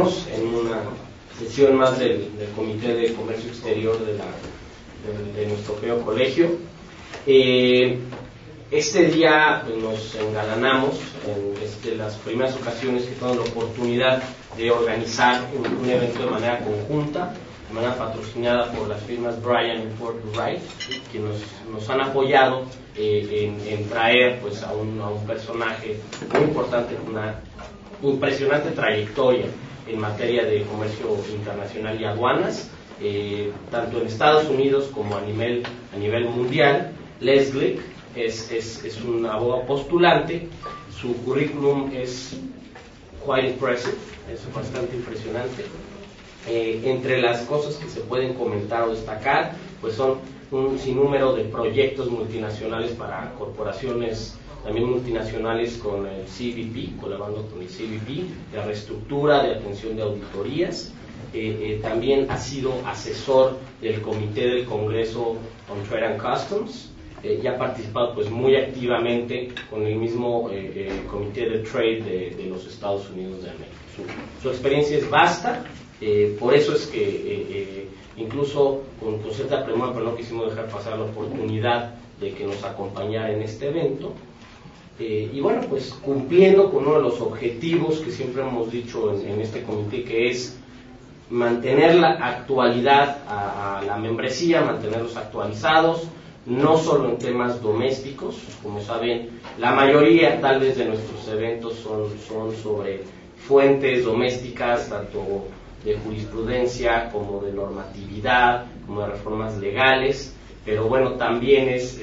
encontramos en una sesión más del Comité de Comercio Exterior de nuestro feo colegio. Este día pues, nos engalanamos en las primeras ocasiones que tenemos la oportunidad de organizar un evento de manera conjunta, de manera patrocinada por las firmas Bryan y Ford Wright, que nos han apoyado en traer pues, a un personaje muy importante, con una impresionante trayectoria en materia de comercio internacional y aduanas, tanto en Estados Unidos como a nivel mundial. Les Glick es un abogado postulante. Su currículum es quite impressive, es bastante impresionante. Entre las cosas que se pueden comentar o destacar, pues son un sinnúmero de proyectos multinacionales para corporaciones también multinacionales con el CBP, colaborando con el CBP, de reestructura, de atención de auditorías. También ha sido asesor del Comité del Congreso on Trade and Customs, y ha participado pues muy activamente con el mismo Comité de Trade de los Estados Unidos de América. Su experiencia es vasta, por eso es que incluso con cierta premura, pero no quisimos dejar pasar la oportunidad de que nos acompañara en este evento. Y bueno, pues cumpliendo con uno de los objetivos que siempre hemos dicho en este comité, que es mantener la actualidad a la membresía, mantenerlos actualizados, no solo en temas domésticos. Como saben, la mayoría tal vez de nuestros eventos son sobre fuentes domésticas, tanto de jurisprudencia como de normatividad, como de reformas legales, pero bueno, también es,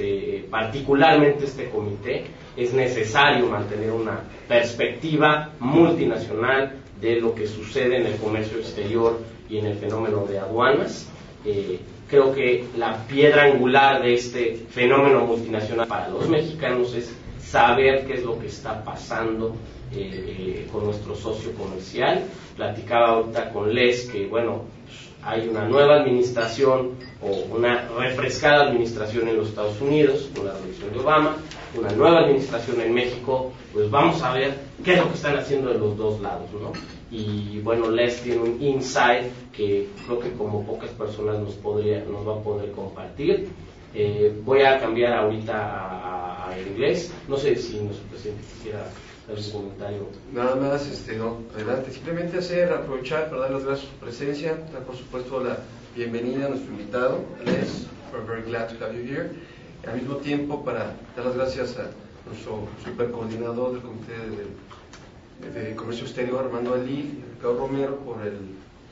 particularmente este comité, es necesario mantener una perspectiva multinacional de lo que sucede en el comercio exterior y en el fenómeno de aduanas. Creo que la piedra angular de este fenómeno multinacional para los mexicanos es saber qué es lo que está pasando con nuestro socio comercial. Platicaba ahorita con Les que, bueno, hay una nueva administración o una refrescada administración en los Estados Unidos, con la reelección de Obama, una nueva administración en México. Pues vamos a ver qué es lo que están haciendo de los dos lados, ¿no? Y bueno, Les tiene un insight que creo que como pocas personas nos va a poder compartir. Voy a cambiar ahorita a inglés. No sé si nuestro presidente quisiera dar un comentario. Nada más, no, adelante. Simplemente aprovechar para dar las gracias por su presencia, dar por supuesto la bienvenida a nuestro invitado, Les. We're very glad to have you here. Al mismo tiempo, para dar las gracias a nuestro supercoordinador del Comité de Comercio Exterior, Armando Ali, y Ricardo Romero, por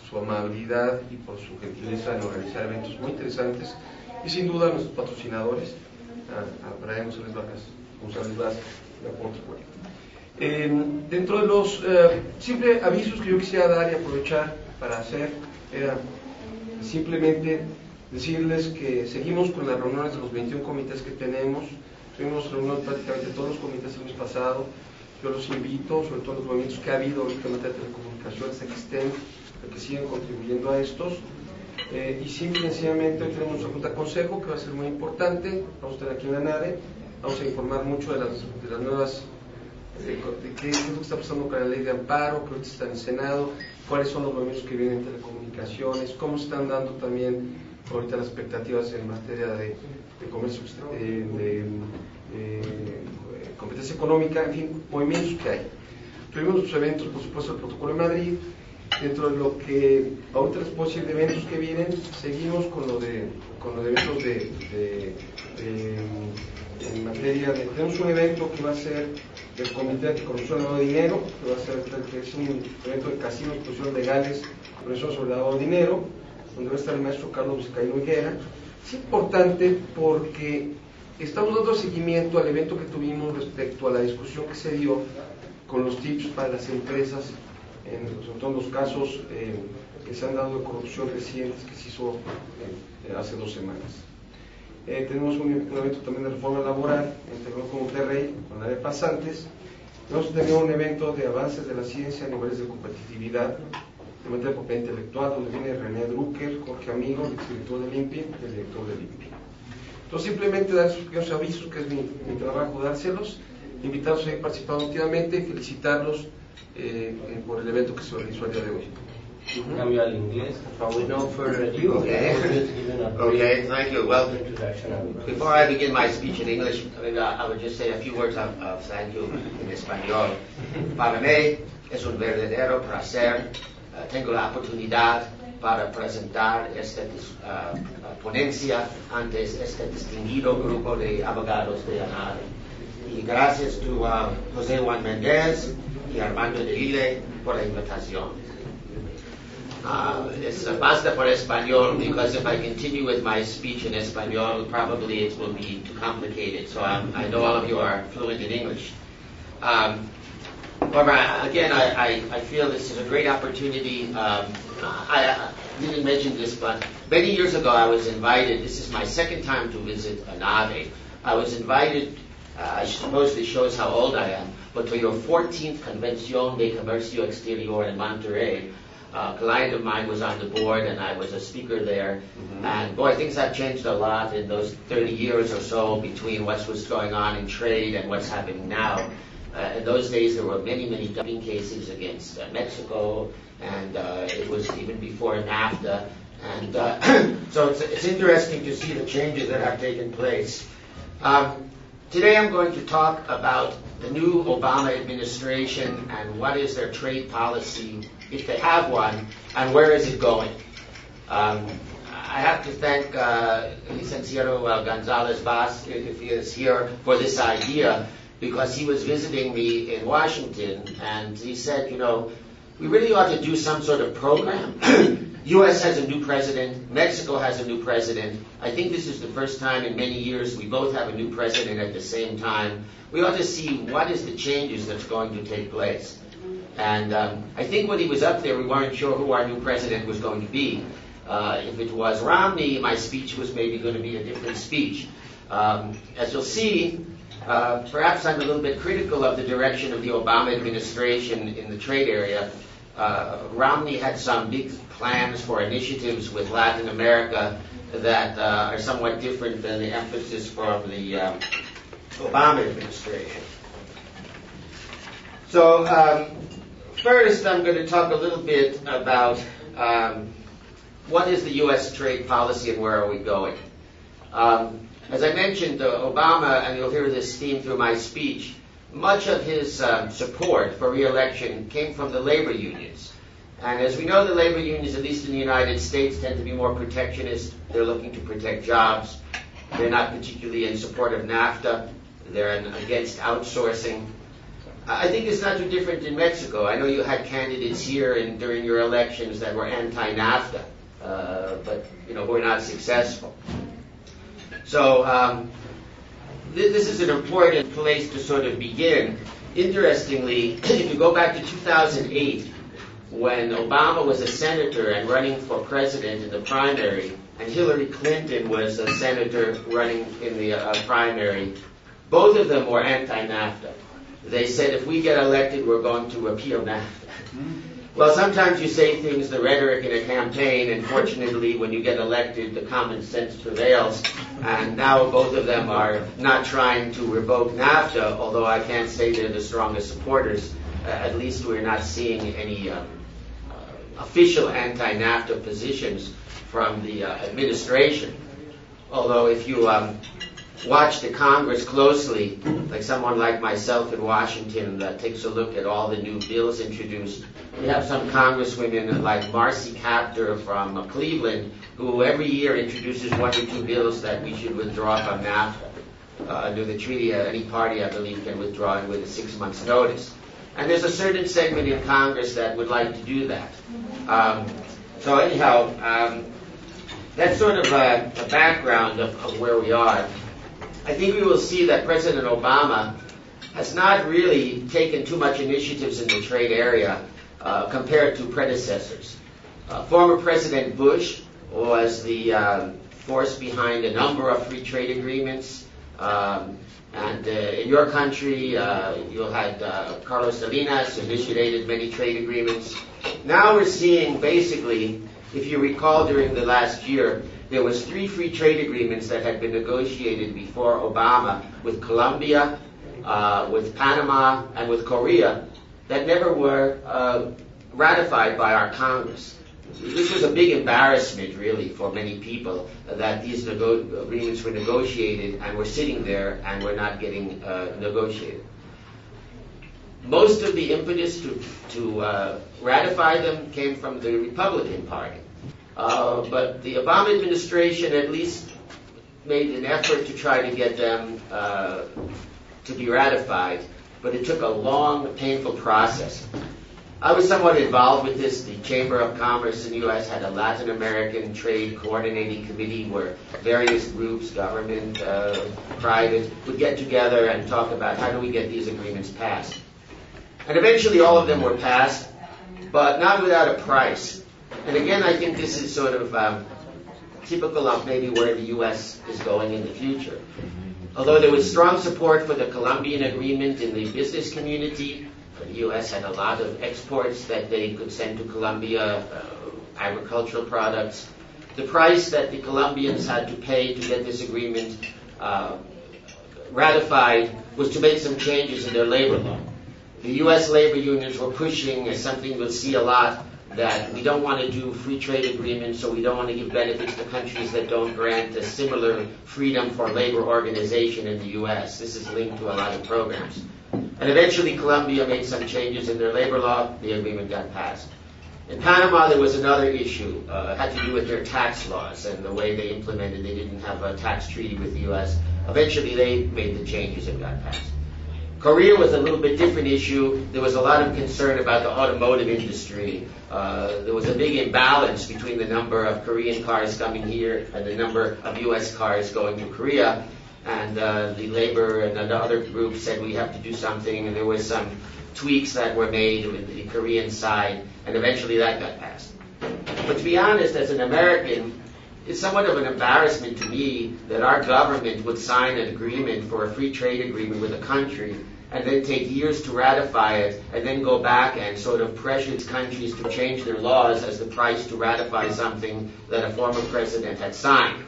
su amabilidad y por su gentileza en organizar eventos muy interesantes, y sin duda a nuestros patrocinadores, a Brian González Vaz y a Portugal. Dentro de los simples avisos que yo quisiera dar y aprovechar para hacer, era simplemente decirles que seguimos con las reuniones de los 21 comités que tenemos. Tuvimos reuniones prácticamente todos los comités el mes pasado. Yo los invito, sobre todo los movimientos que ha habido ahorita en materia de telecomunicaciones, a que sigan contribuyendo a estos. Y simple y sencillamente hoy tenemos una junta de consejo que va a ser muy importante. Vamos a tener aquí una NADE, vamos a informar mucho de las nuevas, de qué es lo que está pasando con la ley de amparo, que ahorita está en el Senado, cuáles son los movimientos que vienen en telecomunicaciones, cómo se están dando también ahorita las expectativas en materia de comercio, competencia económica, en fin, movimientos que hay. Tuvimos nuestros eventos, por supuesto, el protocolo de Madrid. Dentro de lo que ahorita les puedo decir de eventos que vienen, seguimos con lo de eventos en materia de, tenemos un evento que va a ser del Comité Anticorrupción y Lavado de Dinero, que es un evento de casinos, disposiciones legales, prevención sobre lavado de dinero, donde va a estar el maestro Carlos Vizcaíno Higuera. Es importante porque estamos dando seguimiento al evento que tuvimos respecto a la discusión que se dio con los tips para las empresas, sobre todo en los casos que se han dado de corrupción recientes que se hizo hace 2 semanas. Tenemos un evento también de reforma laboral en Monterrey con la de pasantes. Hemos tenido un evento de avances de la ciencia a niveles de competitividad de materia de propiedad intelectual, donde viene René Drucker, Jorge Amigo, el exdirector del INPI y el director del INPI. Entonces simplemente dar esos pequeños avisos, que es mi trabajo dárselos, invitarlos a seguir participando activamente y felicitarlos por el evento que se organizó el día de hoy. Cambio al inglés. So with no further ado, Okay. Okay, thank you. Well, before I begin my speech in English, I would just say a few words of thank you en español. Para mí es un verdadero placer. Tengo la oportunidad para presentar esta ponencia ante este distinguido grupo de abogados de ANADE. Y gracias a José Juan Méndez y Armando de Lille por la invitación. It's basta por español, because if I continue with my speech in español, probably it will be too complicated. So I know all of you are fluent in English. However, again, I feel this is a great opportunity. I didn't mention this, but many years ago I was invited. This is my second time to visit ANADE. I was invited, I suppose this shows how old I am, but to your 14th Convención de Comercio Exterior in Monterrey. A client of mine was on the board, and I was a speaker there. Mm-hmm. And boy, things have changed a lot in those 30 years or so between what was going on in trade and what's happening now. In those days, there were many, many dumping cases against Mexico, and it was even before NAFTA. And so it's interesting to see the changes that have taken place. Today I'm going to talk about the new Obama administration and what is their trade policy, if they have one, and where is it going. I have to thank Licenciado Gonzalez Vaz, if he is here, for this idea, because he was visiting me in Washington, and he said, you know, we really ought to do some sort of program. U.S. has a new president. Mexico has a new president. I think this is the first time in many years we both have a new president at the same time. We ought to see what is the changes that's going to take place. And I think when he was up there, we weren't sure who our new president was going to be. If it was Romney, my speech was maybe going to be a different speech. As you'll see, perhaps I'm a little bit critical of the direction of the Obama administration in the trade area. Romney had some big plans for initiatives with Latin America that are somewhat different than the emphasis from the Obama administration. So first I'm going to talk a little bit about what is the U.S. trade policy and where are we going. As I mentioned, Obama, and you'll hear this theme through my speech, much of his support for re-election came from the labor unions. And as we know, the labor unions, at least in the United States, tend to be more protectionist. They're looking to protect jobs. They're not particularly in support of NAFTA. They're against outsourcing. I think it's not too different in Mexico. I know you had candidates here during your elections that were anti-NAFTA, but were not successful. So this is an important place to sort of begin. Interestingly, if you go back to 2008, when Obama was a senator and running for president in the primary, and Hillary Clinton was a senator running in the primary, both of them were anti-NAFTA. They said, if we get elected, we're going to repeal NAFTA. Well, sometimes you say things, the rhetoric in a campaign, and fortunately, when you get elected, the common sense prevails. And now both of them are not trying to revoke NAFTA, although I can't say they're the strongest supporters. At least we're not seeing any official anti-NAFTA positions from the administration. Although if you watch the Congress closely, like someone like myself in Washington that takes a look at all the new bills introduced, we have some congresswomen like Marcy Kaptur from Cleveland, who every year introduces 1 or 2 bills that we should withdraw from NAFTA. Under the treaty, any party, I believe, can withdraw it with a 6 months notice. And there's a certain segment in Congress that would like to do that. So anyhow, that's sort of a background of where we are. I think we will see that President Obama has not really taken too much initiatives in the trade area compared to predecessors. Former President Bush was the force behind a number of free trade agreements. And in your country, you had Carlos Salinas initiated many trade agreements. Now we're seeing basically, if you recall during the last year, there was 3 free trade agreements that had been negotiated before Obama with Colombia, with Panama, and with Korea. that never were ratified by our Congress. This was a big embarrassment, really, for many people, that these agreements were negotiated and were sitting there and were not getting negotiated. Most of the impetus to ratify them came from the Republican Party. But the Obama administration at least made an effort to try to get them to be ratified, but it took a long, painful process. I was somewhat involved with this. The Chamber of Commerce in the U.S. had a Latin American Trade Coordinating Committee where various groups, government, private, would get together and talk about how do we get these agreements passed. And eventually all of them were passed, but not without a price. And again, I think this is sort of typical of maybe where the U.S. is going in the future. Although there was strong support for the Colombian agreement in the business community, the U.S. had a lot of exports that they could send to Colombia, agricultural products. The price that the Colombians had to pay to get this agreement ratified was to make some changes in their labor law. The U.S. labor unions were pushing, as something we'll see a lot, that we don't want to do free trade agreements, so we don't want to give benefits to countries that don't grant a similar freedom for labor organization in the U.S. This is linked to a lot of programs. And eventually Colombia made some changes in their labor law. The agreement got passed. In Panama, there was another issue. It had to do with their tax laws and the way they implemented. They didn't have a tax treaty with the U.S. Eventually, they made the changes and got passed. Korea was a little bit different issue. There was a lot of concern about the automotive industry. There was a big imbalance between the number of Korean cars coming here and the number of U.S. cars going to Korea. And the labor and the other groups said we have to do something, and there was some tweaks that were made with the Korean side, and eventually that got passed. But to be honest, as an American, it's somewhat of an embarrassment to me that our government would sign an agreement for a free trade agreement with a country and then take years to ratify it and then go back and sort of pressure these countries to change their laws as the price to ratify something that a former president had signed.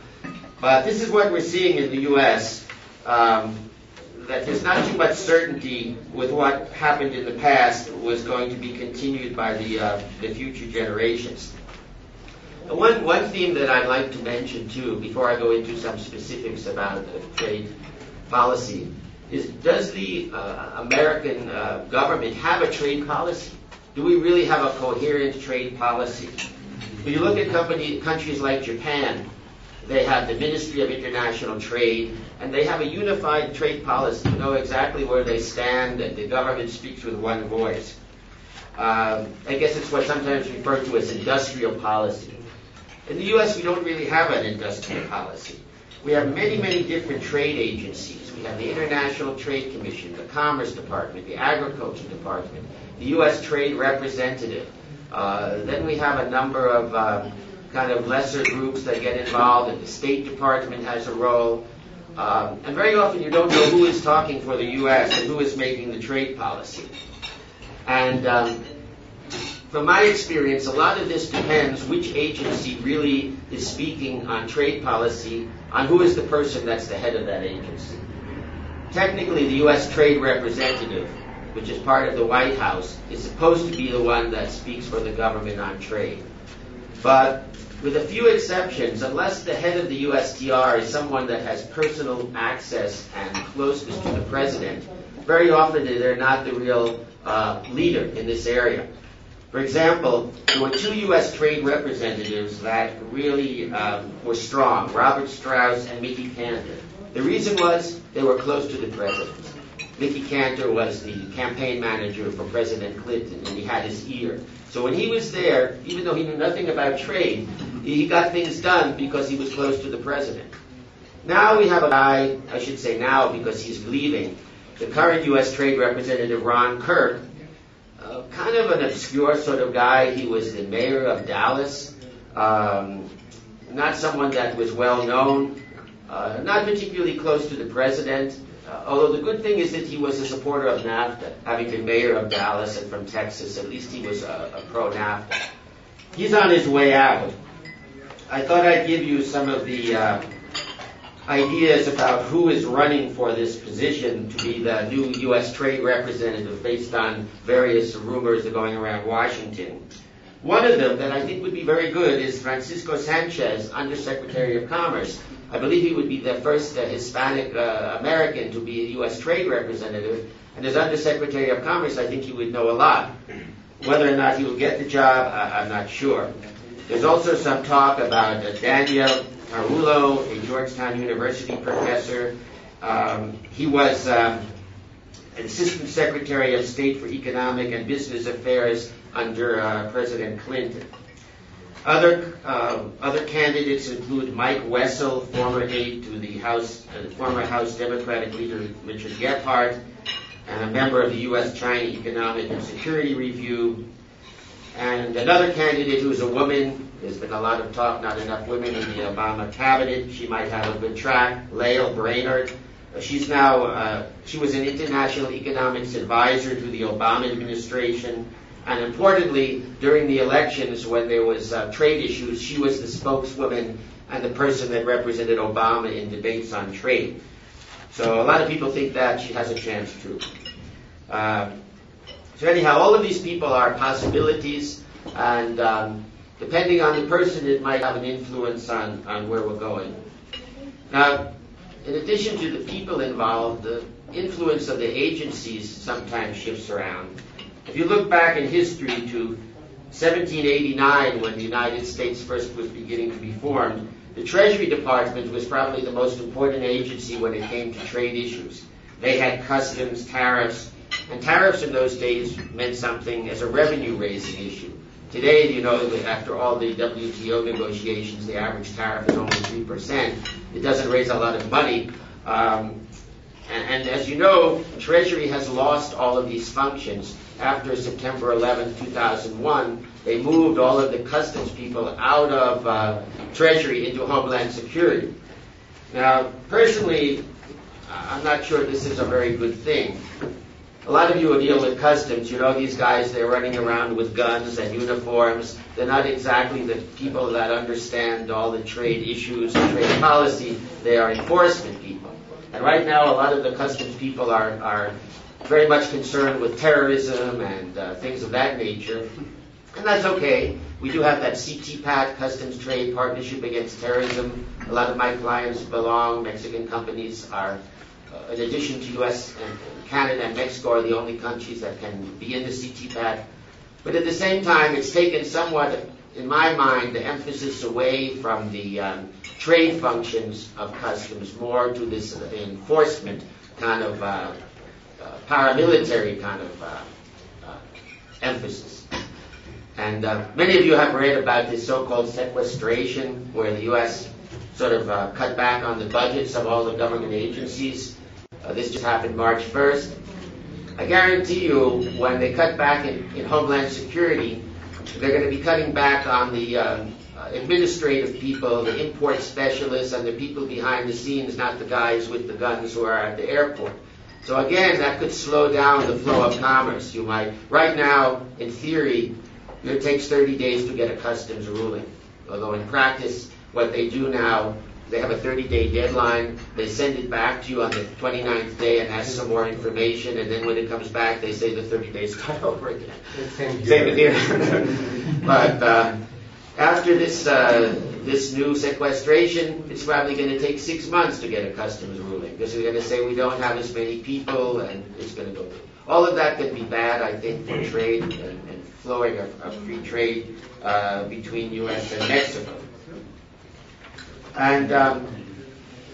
But this is what we're seeing in the U.S., that there's not too much certainty with what happened in the past was going to be continued by the future generations. One theme that I'd like to mention, too, before I go into some specifics about trade policy, is does the American government have a trade policy? Do we really have a coherent trade policy? When you look at countries like Japan, they have the Ministry of International Trade, and they have a unified trade policy. You know exactly where they stand, and the government speaks with one voice. I guess it's what's sometimes referred to as industrial policy. In the U.S., we don't really have an industrial policy. We have many, many different trade agencies. We have the International Trade Commission, the Commerce Department, the Agriculture Department, the U.S. Trade Representative. Then we have a number of kind of lesser groups that get involved, and the State Department has a role. And very often you don't know who is talking for the U.S. and who is making the trade policy. And from my experience, a lot of this depends which agency really is speaking on trade policy, on who is the person that's the head of that agency. Technically, the U.S. Trade Representative, which is part of the White House, is supposed to be the one that speaks for the government on trade. But with a few exceptions, unless the head of the USTR is someone that has personal access and closeness to the president, very often they're not the real leader in this area. For example, there were two U.S. trade representatives that really were strong, Robert Strauss and Mickey Cantor. The reason was they were close to the president. Mickey Cantor was the campaign manager for President Clinton, and he had his ear. So when he was there, even though he knew nothing about trade, he got things done because he was close to the president. Now we have a guy, I should say now because he's leaving, the current U.S. Trade Representative Ron Kirk, kind of an obscure sort of guy. He was the mayor of Dallas, not someone that was well known, not particularly close to the president, although the good thing is that he was a supporter of NAFTA, having been mayor of Dallas and from Texas. At least he was a pro-NAFTA. He's on his way out. I thought I'd give you some of the ideas about who is running for this position to be the new U.S. trade representative based on various rumors that are going around Washington. One of them that I think would be very good is Francisco Sanchez, Undersecretary of Commerce. I believe he would be the first Hispanic American to be a U.S. trade representative. And as Undersecretary of Commerce, I think he would know a lot. Whether or not he will get the job, I'm not sure. There's also some talk about Daniel Tarullo, a Georgetown University professor. He was an Assistant Secretary of State for Economic and Business Affairs under President Clinton. Other candidates include Mike Wessel, former aide to the former House Democratic leader Richard Gephardt, and a member of the U.S.-China Economic and Security Review. And another candidate who is a woman, there's been a lot of talk, not enough women in the Obama cabinet. She might have a good track, Lael Brainard. She was an international economics advisor to the Obama administration. And importantly, during the elections, when there was trade issues, she was the spokeswoman and the person that represented Obama in debates on trade. So a lot of people think that she has a chance too. So anyhow, all of these people are possibilities, and depending on the person, it might have an influence on where we're going. Now, in addition to the people involved, the influence of the agencies sometimes shifts around. If you look back in history to 1789, when the United States first was beginning to be formed, the Treasury Department was probably the most important agency when it came to trade issues. They had customs, tariffs, and tariffs in those days meant something as a revenue-raising issue. Today, you know, after all the WTO negotiations, the average tariff is only 3%. It doesn't raise a lot of money. And as you know, Treasury has lost all of these functions. After September 11, 2001, they moved all of the customs people out of Treasury into Homeland Security. Now, personally, I'm not sure this is a very good thing. A lot of you who deal with customs, you know these guys, they're running around with guns and uniforms. They're not exactly the people that understand all the trade issues and trade policy. They are enforcement people. And right now, a lot of the customs people are very much concerned with terrorism and things of that nature. And that's okay. We do have that CTPAT, Customs Trade Partnership Against Terrorism. A lot of my clients belong, Mexican companies are, in addition to U.S. and Canada and Mexico are the only countries that can be in the CTPAT. But at the same time, it's taken somewhat, in my mind, the emphasis away from the trade functions of customs, more to this enforcement kind of paramilitary kind of emphasis. And many of you have read about this so-called sequestration, where the U.S. sort of cut back on the budgets of all the government agencies. This just happened March 1st. I guarantee you, when they cut back in Homeland Security, they're going to be cutting back on the administrative people, the import specialists, and the people behind the scenes, not the guys with the guns who are at the airport. So again, that could slow down the flow of commerce. You might, right now, in theory, it takes 30 days to get a customs ruling. Although in practice, what they do now, they have a 30-day deadline. They send it back to you on the 29th day and ask some more information, and then when it comes back, they say the 30 days start over again. Same here. But after this new sequestration, it's probably going to take 6 months to get a customs ruling, because they're going to say we don't have as many people, and it's going to go. All of that can be bad, I think, for trade and flowing of free trade between U.S. and Mexico. And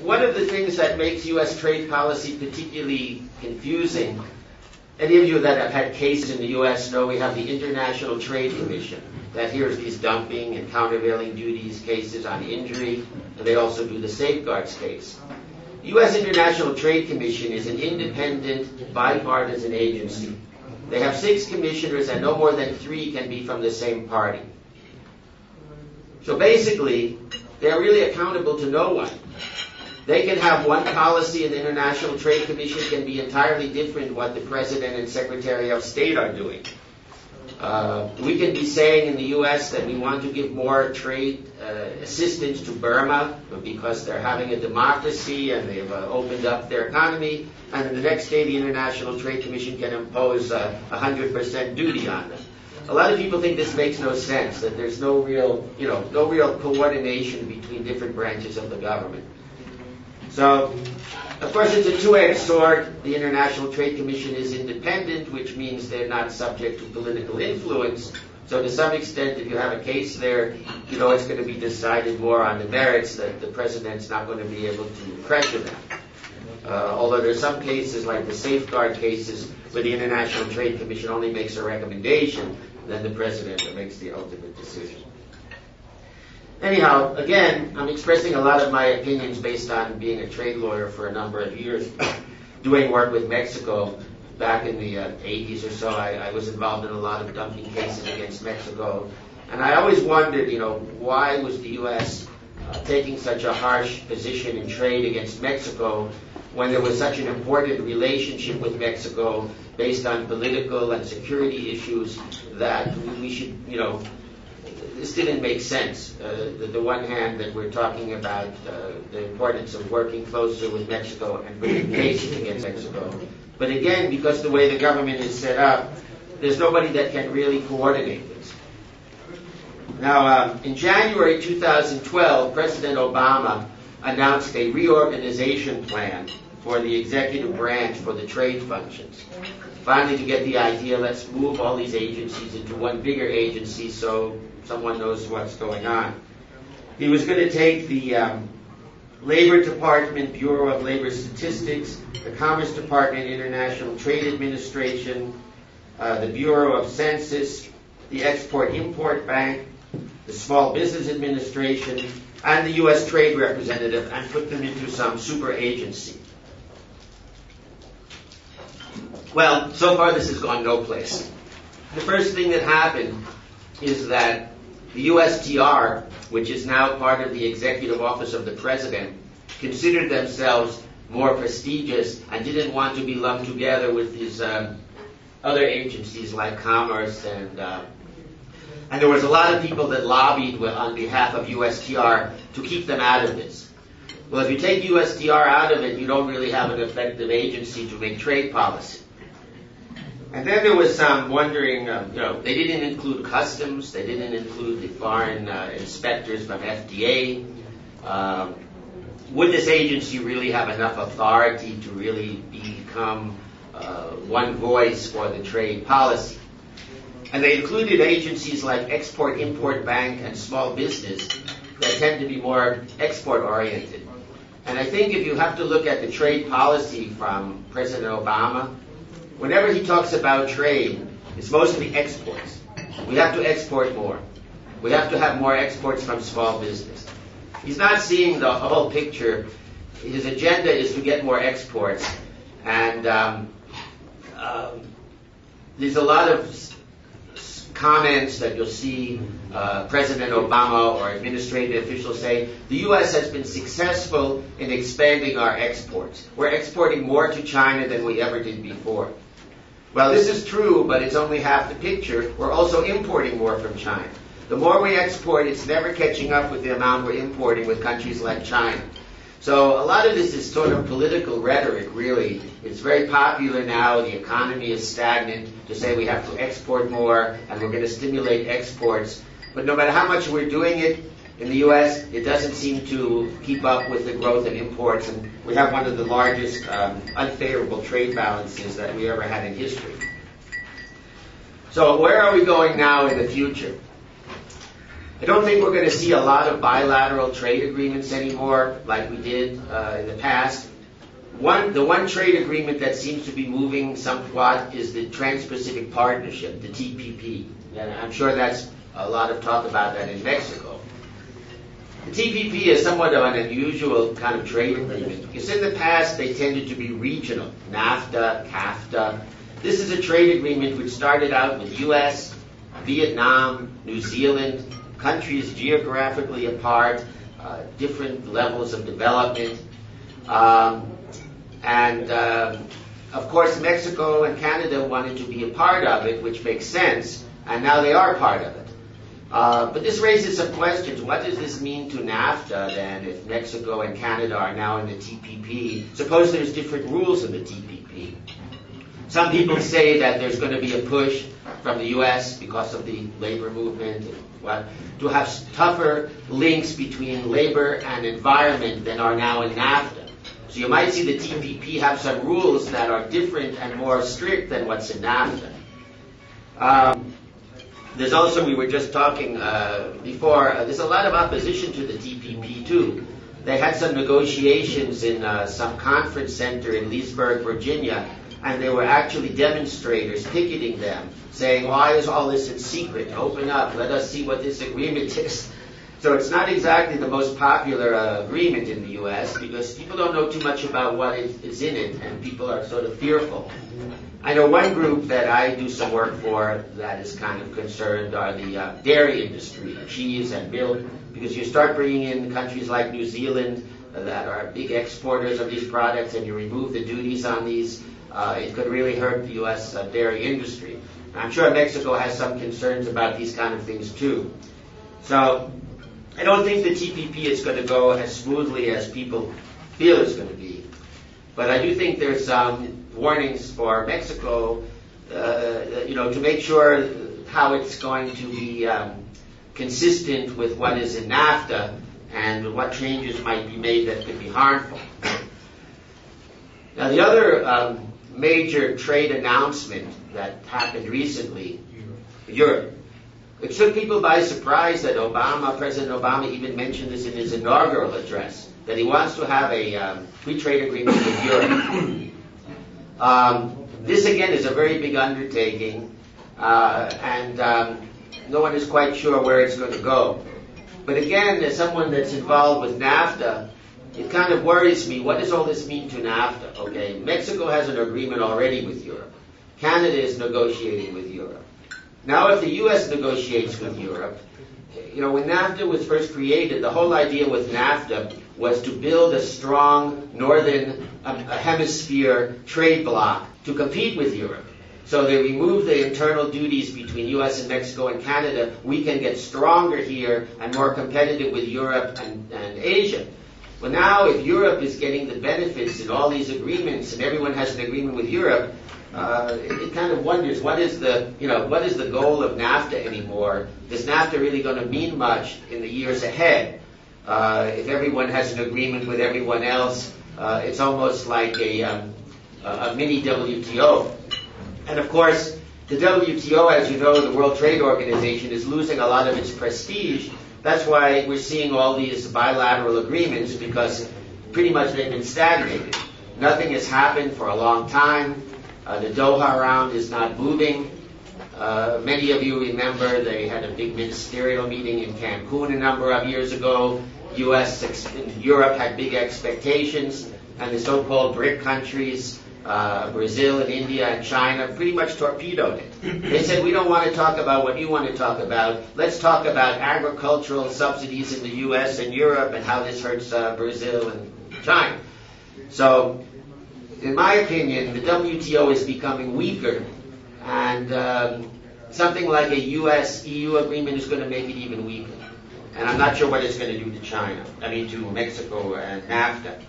one of the things that makes U.S. trade policy particularly confusing, any of you that have had cases in the U.S. know we have the International Trade Commission that hears these dumping and countervailing duties cases on injury, and they also do the safeguards case. The U.S. International Trade Commission is an independent, bipartisan agency. They have 6 commissioners, and no more than 3 can be from the same party. So basically, they're really accountable to no one. They can have one policy, and the International Trade Commission can be entirely different what the President and Secretary of State are doing. We can be saying in the U.S. that we want to give more trade assistance to Burma because they're having a democracy and they've opened up their economy, and then the next day the International Trade Commission can impose 100% duty on them. A lot of people think this makes no sense, that there's no real coordination between different branches of the government. So, of course, it's a two-edged sword. The International Trade Commission is independent, which means they're not subject to political influence. So to some extent, if you have a case there, you know it's going to be decided more on the merits, that the president's not going to be able to pressure them. Although there's some cases, like the safeguard cases, where the International Trade Commission only makes a recommendation, then the president makes the ultimate decision. Anyhow, again, I'm expressing a lot of my opinions based on being a trade lawyer for a number of years, doing work with Mexico. Back in the 80s or so, I was involved in a lot of dumping cases against Mexico. And I always wondered, why was the U.S. Taking such a harsh position in trade against Mexico when there was such an important relationship with Mexico based on political and security issues that we should, this didn't make sense. The one hand that we're talking about the importance of working closer with Mexico and bringing cases against Mexico. But again, because the way the government is set up, there's nobody that can really coordinate this. Now, in January 2012, President Obama announced a reorganization plan for the executive branch for the trade functions. Finally, to get the idea, let's move all these agencies into one bigger agency so someone knows what's going on. He was going to take the Labor Department, Bureau of Labor Statistics, the Commerce Department, International Trade Administration, the Bureau of Census, the Export-Import Bank, the Small Business Administration, and the U.S. Trade Representative, and put them into some super agency. Well, so far this has gone no place. The first thing that happened is that the USTR, which is now part of the Executive Office of the President, considered themselves more prestigious and didn't want to be lumped together with these other agencies like Commerce, and there was a lot of people that lobbied on behalf of USTR to keep them out of this. Well, if you take USTR out of it, you don't really have an effective agency to make trade policy. And then there was some wondering, they didn't include customs, they didn't include the foreign inspectors from FDA. Would this agency really have enough authority to really become one voice for the trade policy? And they included agencies like Export-Import Bank and Small Business that tend to be more export-oriented. And I think if you have to look at the trade policy from President Obama, whenever he talks about trade, it's mostly exports. We have to export more. We have to have more exports from small business. He's not seeing the whole picture. His agenda is to get more exports. And there's a lot of comments that you'll see President Obama or administrative officials say, the U.S. has been successful in expanding our exports. We're exporting more to China than we ever did before. Well, this is true, but it's only half the picture. We're also importing more from China. The more we export, it's never catching up with the amount we're importing with countries like China. So a lot of this is sort of political rhetoric, really. It's very popular now. The economy is stagnant to say we have to export more and we're going to stimulate exports. But no matter how much we're doing it in the U.S., it doesn't seem to keep up with the growth in imports. And we have one of the largest unfavorable trade balances that we ever had in history. So where are we going now in the future? I don't think we're going to see a lot of bilateral trade agreements anymore like we did in the past. The one trade agreement that seems to be moving somewhat is the Trans-Pacific Partnership, the TPP. And I'm sure that's a lot of talk about that in Mexico. The TPP is somewhat of an unusual kind of trade agreement because in the past they tended to be regional, NAFTA, CAFTA. This is a trade agreement which started out with U.S., Vietnam, New Zealand, countries geographically apart, different levels of development. Of course, Mexico and Canada wanted to be a part of it, which makes sense and now they are part of it. But this raises some questions. What does this mean to NAFTA then if Mexico and Canada are now in the TPP? Suppose there's different rules in the TPP. Some people say that there's going to be a push from the U.S. because of the labor movement to have tougher links between labor and environment than are now in NAFTA. So you might see the TPP have some rules that are different and more strict than what's in NAFTA. There's also, we were just talking before, there's a lot of opposition to the TPP too. They had some negotiations in some conference center in Leesburg, Virginia, and there were actually demonstrators picketing them, saying, why is all this in secret? Open up, let us see what this agreement is. So it's not exactly the most popular agreement in the U.S. because people don't know too much about what is in it, and people are sort of fearful. I know one group that I do some work for that is kind of concerned are the dairy industry, cheese and milk, because you start bringing in countries like New Zealand that are big exporters of these products and you remove the duties on these, it could really hurt the U.S. Dairy industry. I'm sure Mexico has some concerns about these kind of things too. So I don't think the TPP is going to go as smoothly as people feel it's going to be. But I do think there's some warnings for Mexico, to make sure how it's going to be consistent with what is in NAFTA and what changes might be made that could be harmful. Now, the other major trade announcement that happened recently, Europe. It took people by surprise that President Obama even mentioned this in his inaugural address, that he wants to have a free trade agreement with Europe. This again is a very big undertaking, and no one is quite sure where it's going to go. But again, as someone that's involved with NAFTA, it kind of worries me. What does all this mean to NAFTA? Okay, Mexico has an agreement already with Europe. Canada is negotiating with Europe. Now, if the U.S. negotiates with Europe, when NAFTA was first created, the whole idea with NAFTA was to build a strong northern hemisphere trade bloc to compete with Europe. So they remove the internal duties between U.S. and Mexico and Canada. We can get stronger here and more competitive with Europe and Asia. Well, now if Europe is getting the benefits in all these agreements and everyone has an agreement with Europe, it kind of wonders what is the goal of NAFTA anymore? Is NAFTA really going to mean much in the years ahead? If everyone has an agreement with everyone else, it's almost like a mini WTO. And of course, the WTO, as you know, the World Trade Organization, is losing a lot of its prestige. That's why we're seeing all these bilateral agreements, because pretty much they've been stagnated. Nothing has happened for a long time. The Doha round is not moving. Many of you remember they had a big ministerial meeting in Cancun a number of years ago. Europe had big expectations, and the so-called BRIC countries, Brazil and India and China, pretty much torpedoed it. They said, we don't want to talk about what you want to talk about. Let's talk about agricultural subsidies in the U.S. and Europe and how this hurts Brazil and China. So, in my opinion, the WTO is becoming weaker, and something like a U.S.-EU agreement is going to make it even weaker. And I'm not sure what it's going to do to to Mexico and NAFTA.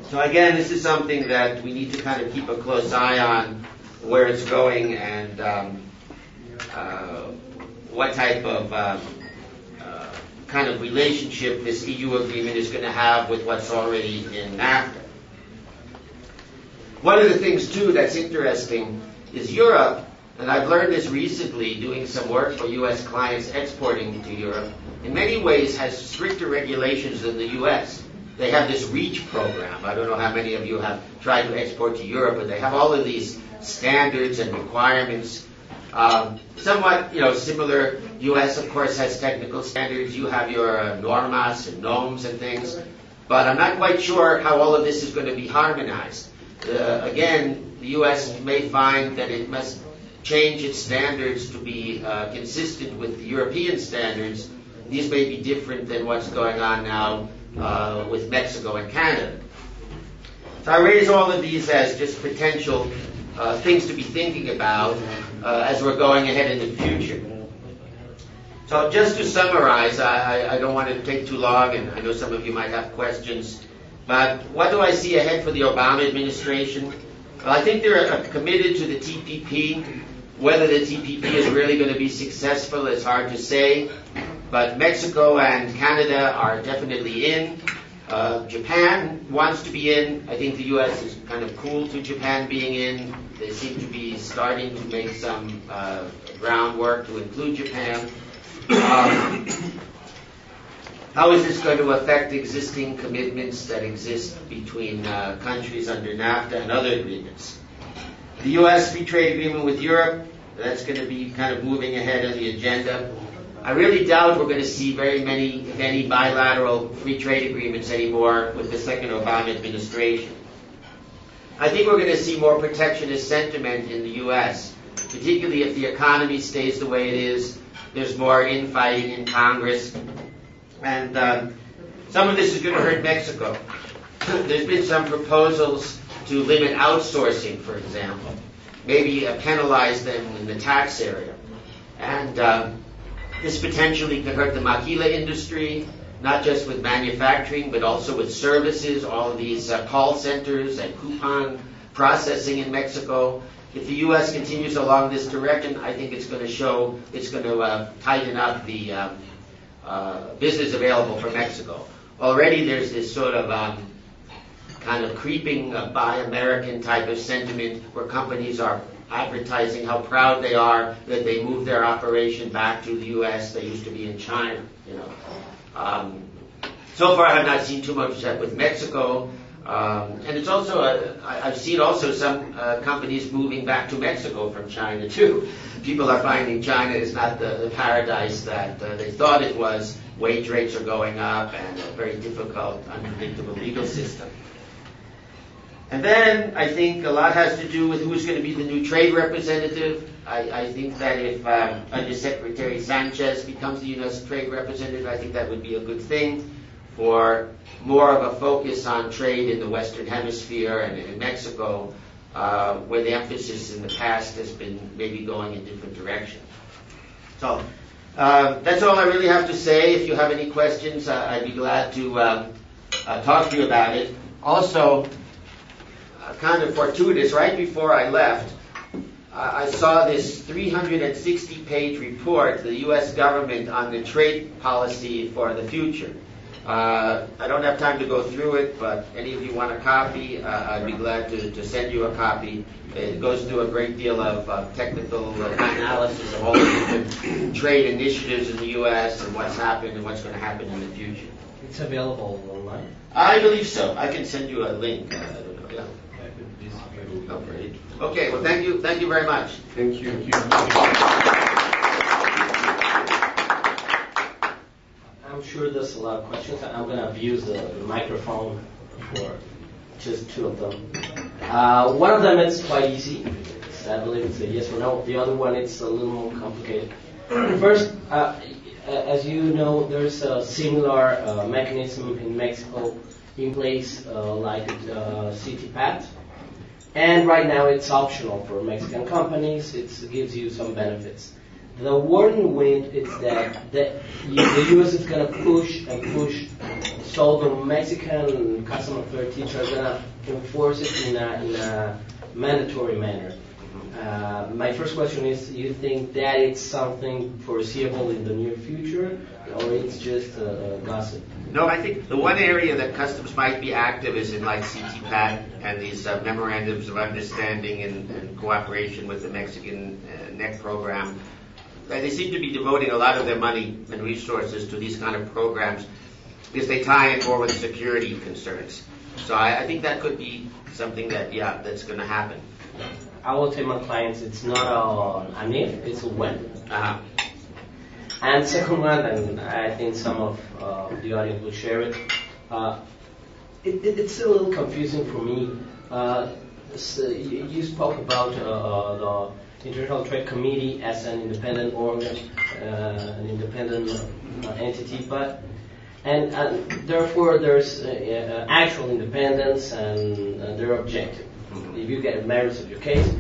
So again, this is something that we need to kind of keep a close eye on where it's going and what type of kind of relationship this EU agreement is going to have with what's already in NAFTA. One of the things, too, that's interesting is Europe, and I've learned this recently doing some work for U.S. clients exporting to Europe, in many ways has stricter regulations than the U.S. They have this REACH program. I don't know how many of you have tried to export to Europe, but they have all of these standards and requirements. Somewhat, similar. U.S., of course, has technical standards. You have your normas and norms and things. But I'm not quite sure how all of this is going to be harmonized. Again, the U.S. may find that it must change its standards to be consistent with the European standards. These may be different than what's going on now with Mexico and Canada. So I raise all of these as just potential things to be thinking about. as we're going ahead in the future. So just to summarize, I don't want to take too long, and I know some of you might have questions, but what do I see ahead for the Obama administration? Well, I think they're committed to the TPP. Whether the TPP is really going to be successful is hard to say, but Mexico and Canada are definitely in. Japan wants to be in. I think the U.S. is kind of cool to Japan being in. They seem to be starting to make some groundwork to include Japan. How is this going to affect existing commitments that exist between countries under NAFTA and other agreements? The U.S. free trade agreement with Europe, that's going to be kind of moving ahead on the agenda. I really doubt we're going to see very many bilateral free trade agreements anymore with the second Obama administration. I think we're going to see more protectionist sentiment in the U.S., particularly if the economy stays the way it is. There's more infighting in Congress. And some of this is going to hurt Mexico. There's been some proposals to limit outsourcing, for example. Maybe penalize them in the tax area. And this potentially could hurt the maquila industry, not just with manufacturing, but also with services, all of these call centers and coupon processing in Mexico. If the U.S. continues along this direction, I think it's going to tighten up the business available for Mexico. Already there's this sort of kind of creeping Buy American type of sentiment where companies are advertising how proud they are that they moved their operation back to the U.S. They used to be in China. So far I have not seen too much with Mexico. And it's also, I've seen also some companies moving back to Mexico from China too. People are finding China is not the paradise that they thought it was. Wage rates are going up and a very difficult, unpredictable legal system. And then I think a lot has to do with who's going to be the new trade representative. I think that if Undersecretary Sanchez becomes the U.S. trade representative, I think that would be a good thing for more of a focus on trade in the Western Hemisphere and in Mexico, where the emphasis in the past has been maybe going in different directions. So that's all I really have to say. If you have any questions, I'd be glad to talk to you about it. Also, kind of fortuitous, right before I left, I saw this 360-page report, the U.S. government on the trade policy for the future. I don't have time to go through it, but any of you want a copy, I'd be glad to send you a copy. It goes through a great deal of technical analysis of all the different trade initiatives in the U.S. and what's happened and what's going to happen in the future. It's available online? I believe so. I can send you a link. I don't know. Yeah. Oh, great. Okay, well, thank you very much. Thank you. I'm sure there's a lot of questions. I'm going to abuse the microphone for just two of them. One of them is quite easy. I believe it's a yes or no. The other one it's a little more complicated. First, as you know, there's a similar mechanism in Mexico in place like CTPAT. And right now it's optional for Mexican companies. It gives you some benefits. The warning wind is that the U.S. is going to push and push, so the Mexican custom authorities are going to enforce it in a mandatory manner. My first question is, you think that it's something foreseeable in the near future, or it's just gossip? No, I think the one area that customs might be active is in like CTPAT and these memorandums of understanding and cooperation with the Mexican NEC program. They seem to be devoting a lot of their money and resources to these kind of programs because they tie in more with security concerns. So I think that could be something that, that's going to happen. I will tell my clients it's not an if, it's a when. Uh-huh. And second one, and I think some of the audience will share it, it's a little confusing for me. So you spoke about the International Trade Committee as an independent organ, an independent entity, but and therefore there's actual independence and their objective. If you get merits of your case,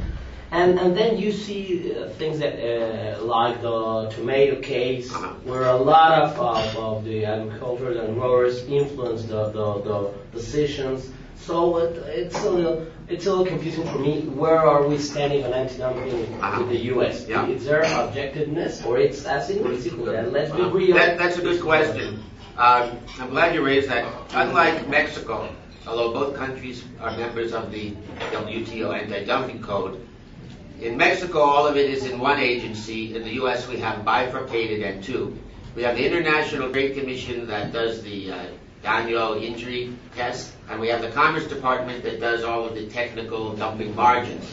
And then you see things that like the tomato case, where a lot of the agriculture and growers influence the decisions. So it's a little confusing for me. Where are we standing on anti-dumping with the U.S.? Yeah. Is there objectiveness, or it's as inconceivable? Let's be real. That's a good question. I'm glad you raised that. Unlike Mexico, although both countries are members of the WTO anti-dumping code, in Mexico all of it is in one agency. In the U.S. we have bifurcated at two. We have the International Trade Commission that does the Daño injury test, and we have the Commerce Department that does all of the technical dumping margins.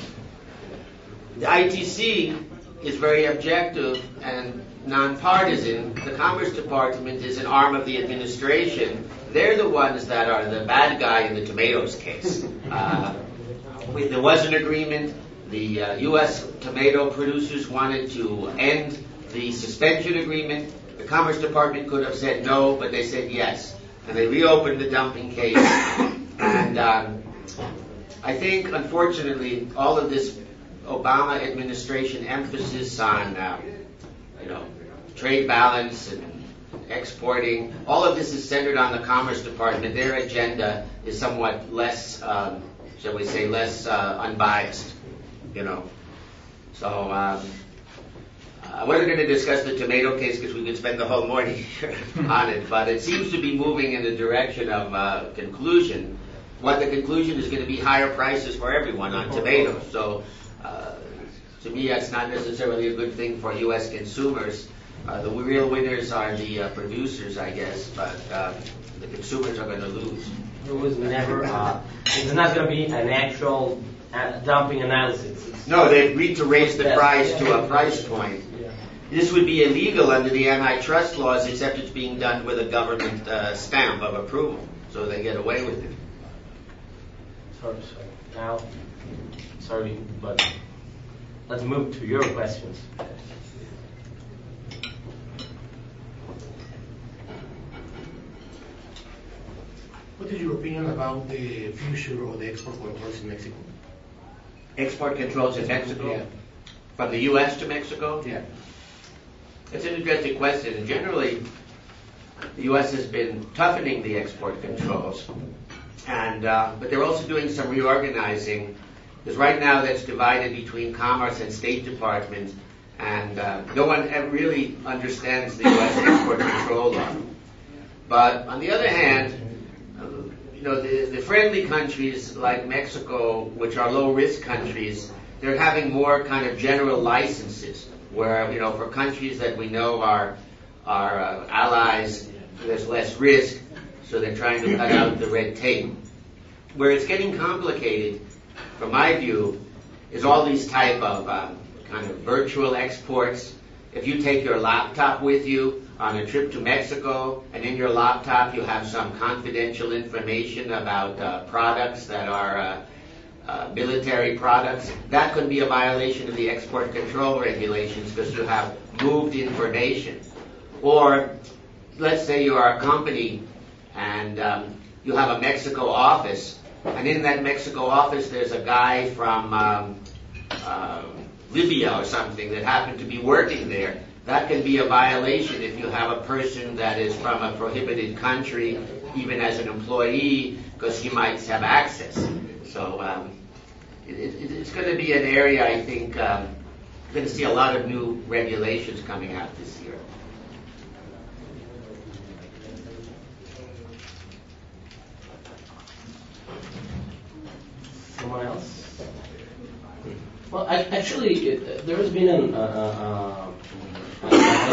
The ITC is very objective and nonpartisan. The Commerce Department is an arm of the administration. They're the ones that are the bad guy in the tomatoes case. There was an agreement. The U.S. tomato producers wanted to end the suspension agreement. The Commerce Department could have said no, but they said yes. And they reopened the dumping case. And I think, unfortunately, all of this Obama administration emphasis on, trade balance and exporting, all of this is centered on the Commerce Department. Their agenda is somewhat less, shall we say, less unbiased, So I wasn't going to discuss the tomato case because we could spend the whole morning on it, but it seems to be moving in the direction of conclusion. What the conclusion is going to be higher prices for everyone on tomatoes. So to me, that's not necessarily a good thing for U.S. consumers. The real winners are the producers, I guess, but the consumers are going to lose. It was never, it's not going to be an actual dumping analysis. No, they agreed to raise the price to a price point. Yeah. This would be illegal under the antitrust laws, except it's being done with a government stamp of approval, so they get away with it. Sorry, but let's move to your questions. What is your opinion about the future of the export controls in Mexico? Export controls in Mexico? Yeah. From the U.S. to Mexico? Yeah. It's an interesting question. And generally, the U.S. has been toughening the export controls. And but they're also doing some reorganizing. Because right now that's divided between Commerce and State Department. And no one really understands the U.S. export control law. But on the other hand, the friendly countries like Mexico, which are low-risk countries, they're having more kind of general licenses, where, for countries that we know are allies, there's less risk, so they're trying to cut out the red tape. Where it's getting complicated, from my view, is all these type of kind of virtual exports. If you take your laptop with you on a trip to Mexico, and in your laptop you have some confidential information about products that are military products, that could be a violation of the export control regulations because you have moved information. Or let's say you are a company and you have a Mexico office, and in that Mexico office there's a guy from Libya or something that happened to be working there. That can be a violation if you have a person that is from a prohibited country, even as an employee, because he might have access. So it's going to be an area, I think, we're going to see a lot of new regulations coming out this year. Someone else? Well, actually, there has been a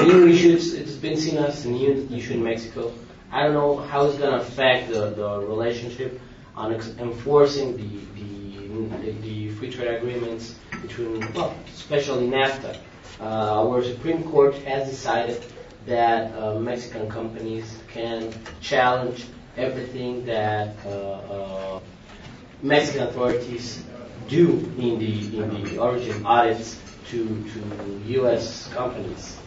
new issue. It's been seen as a new issue in Mexico. I don't know how it's going to affect the relationship on enforcing the free trade agreements between, especially NAFTA, where Supreme Court has decided that Mexican companies can challenge everything that Mexican authorities do in the origin audits to U.S. companies.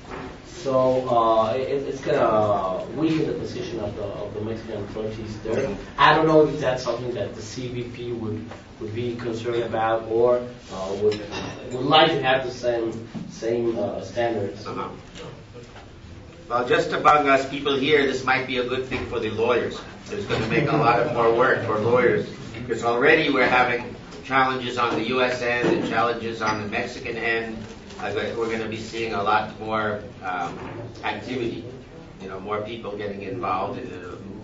So it's gonna weaken the position of the Mexican authorities there. I don't know if that's something that the CBP would be concerned about, or would like to have the same standards. Uh-huh. Well, just among us people here, this might be a good thing for the lawyers. It's going to make a lot of more work for lawyers, because already we're having challenges on the U.S. end and challenges on the Mexican end. We're going to be seeing a lot more activity, more people getting involved, and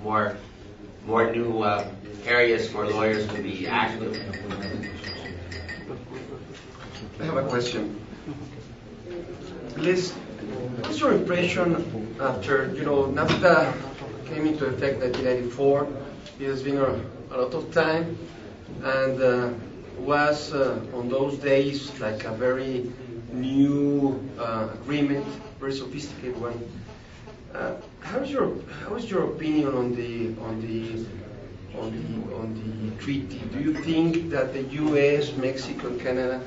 more new areas for lawyers to be active. I have a question. Liz, what's your impression after, NAFTA came into effect in 1994? It has been a lot of time, and was on those days like a very new agreement, very sophisticated one. How is your opinion on the treaty? Do you think that the U.S., Mexico, and Canada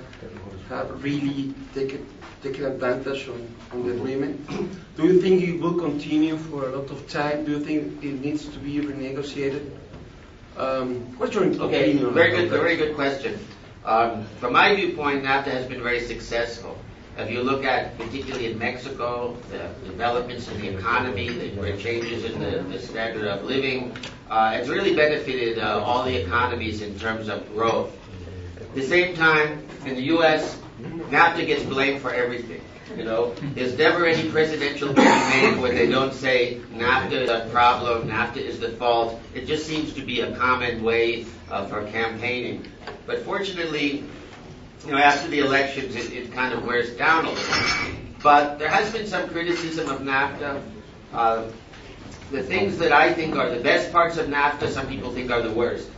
have really taken advantage on the agreement? Do you think it will continue for a lot of time? Do you think it needs to be renegotiated? What's your opinion? Very good question. From my viewpoint, NAFTA has been very successful. If you look at, particularly in Mexico, the developments in the economy, the changes in the standard of living, it's really benefited all the economies in terms of growth. At the same time, in the U.S., NAFTA gets blamed for everything. There's never any presidential campaign where they don't say NAFTA is a problem, NAFTA is the fault. It just seems to be a common way for campaigning. But fortunately, after the elections, it kind of wears down a little. But there has been some criticism of NAFTA. The things that I think are the best parts of NAFTA, some people think are the worst.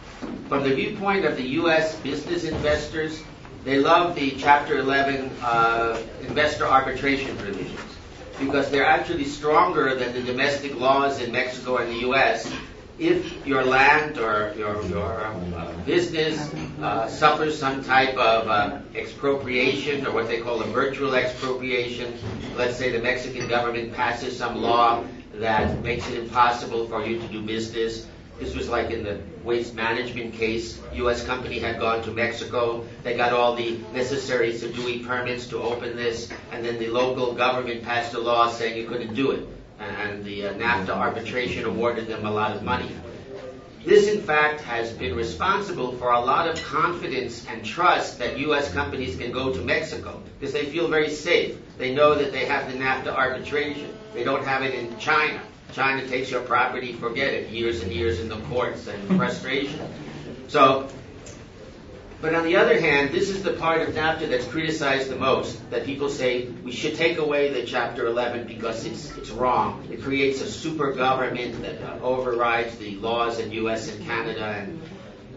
From the viewpoint of the U.S. business investors, they love the Chapter 11 investor arbitration provisions, because they're actually stronger than the domestic laws in Mexico and the U.S. If your land or your business suffers some type of expropriation, or what they call a virtual expropriation, let's say the Mexican government passes some law that makes it impossible for you to do business. This was like in the waste management case. U.S. company had gone to Mexico. They got all the necessary SEDUI permits to open this, and then the local government passed a law saying you couldn't do it. And the NAFTA arbitration awarded them a lot of money. This, in fact, has been responsible for a lot of confidence and trust that U.S. companies can go to Mexico, because they feel very safe. They know that they have the NAFTA arbitration. They don't have it in China. China takes your property, forget it, years and years in the courts and frustration. But on the other hand, this is the part of NAFTA that's criticized the most, that people say we should take away the Chapter 11 because it's wrong. It creates a super government that overrides the laws in U.S. and Canada, and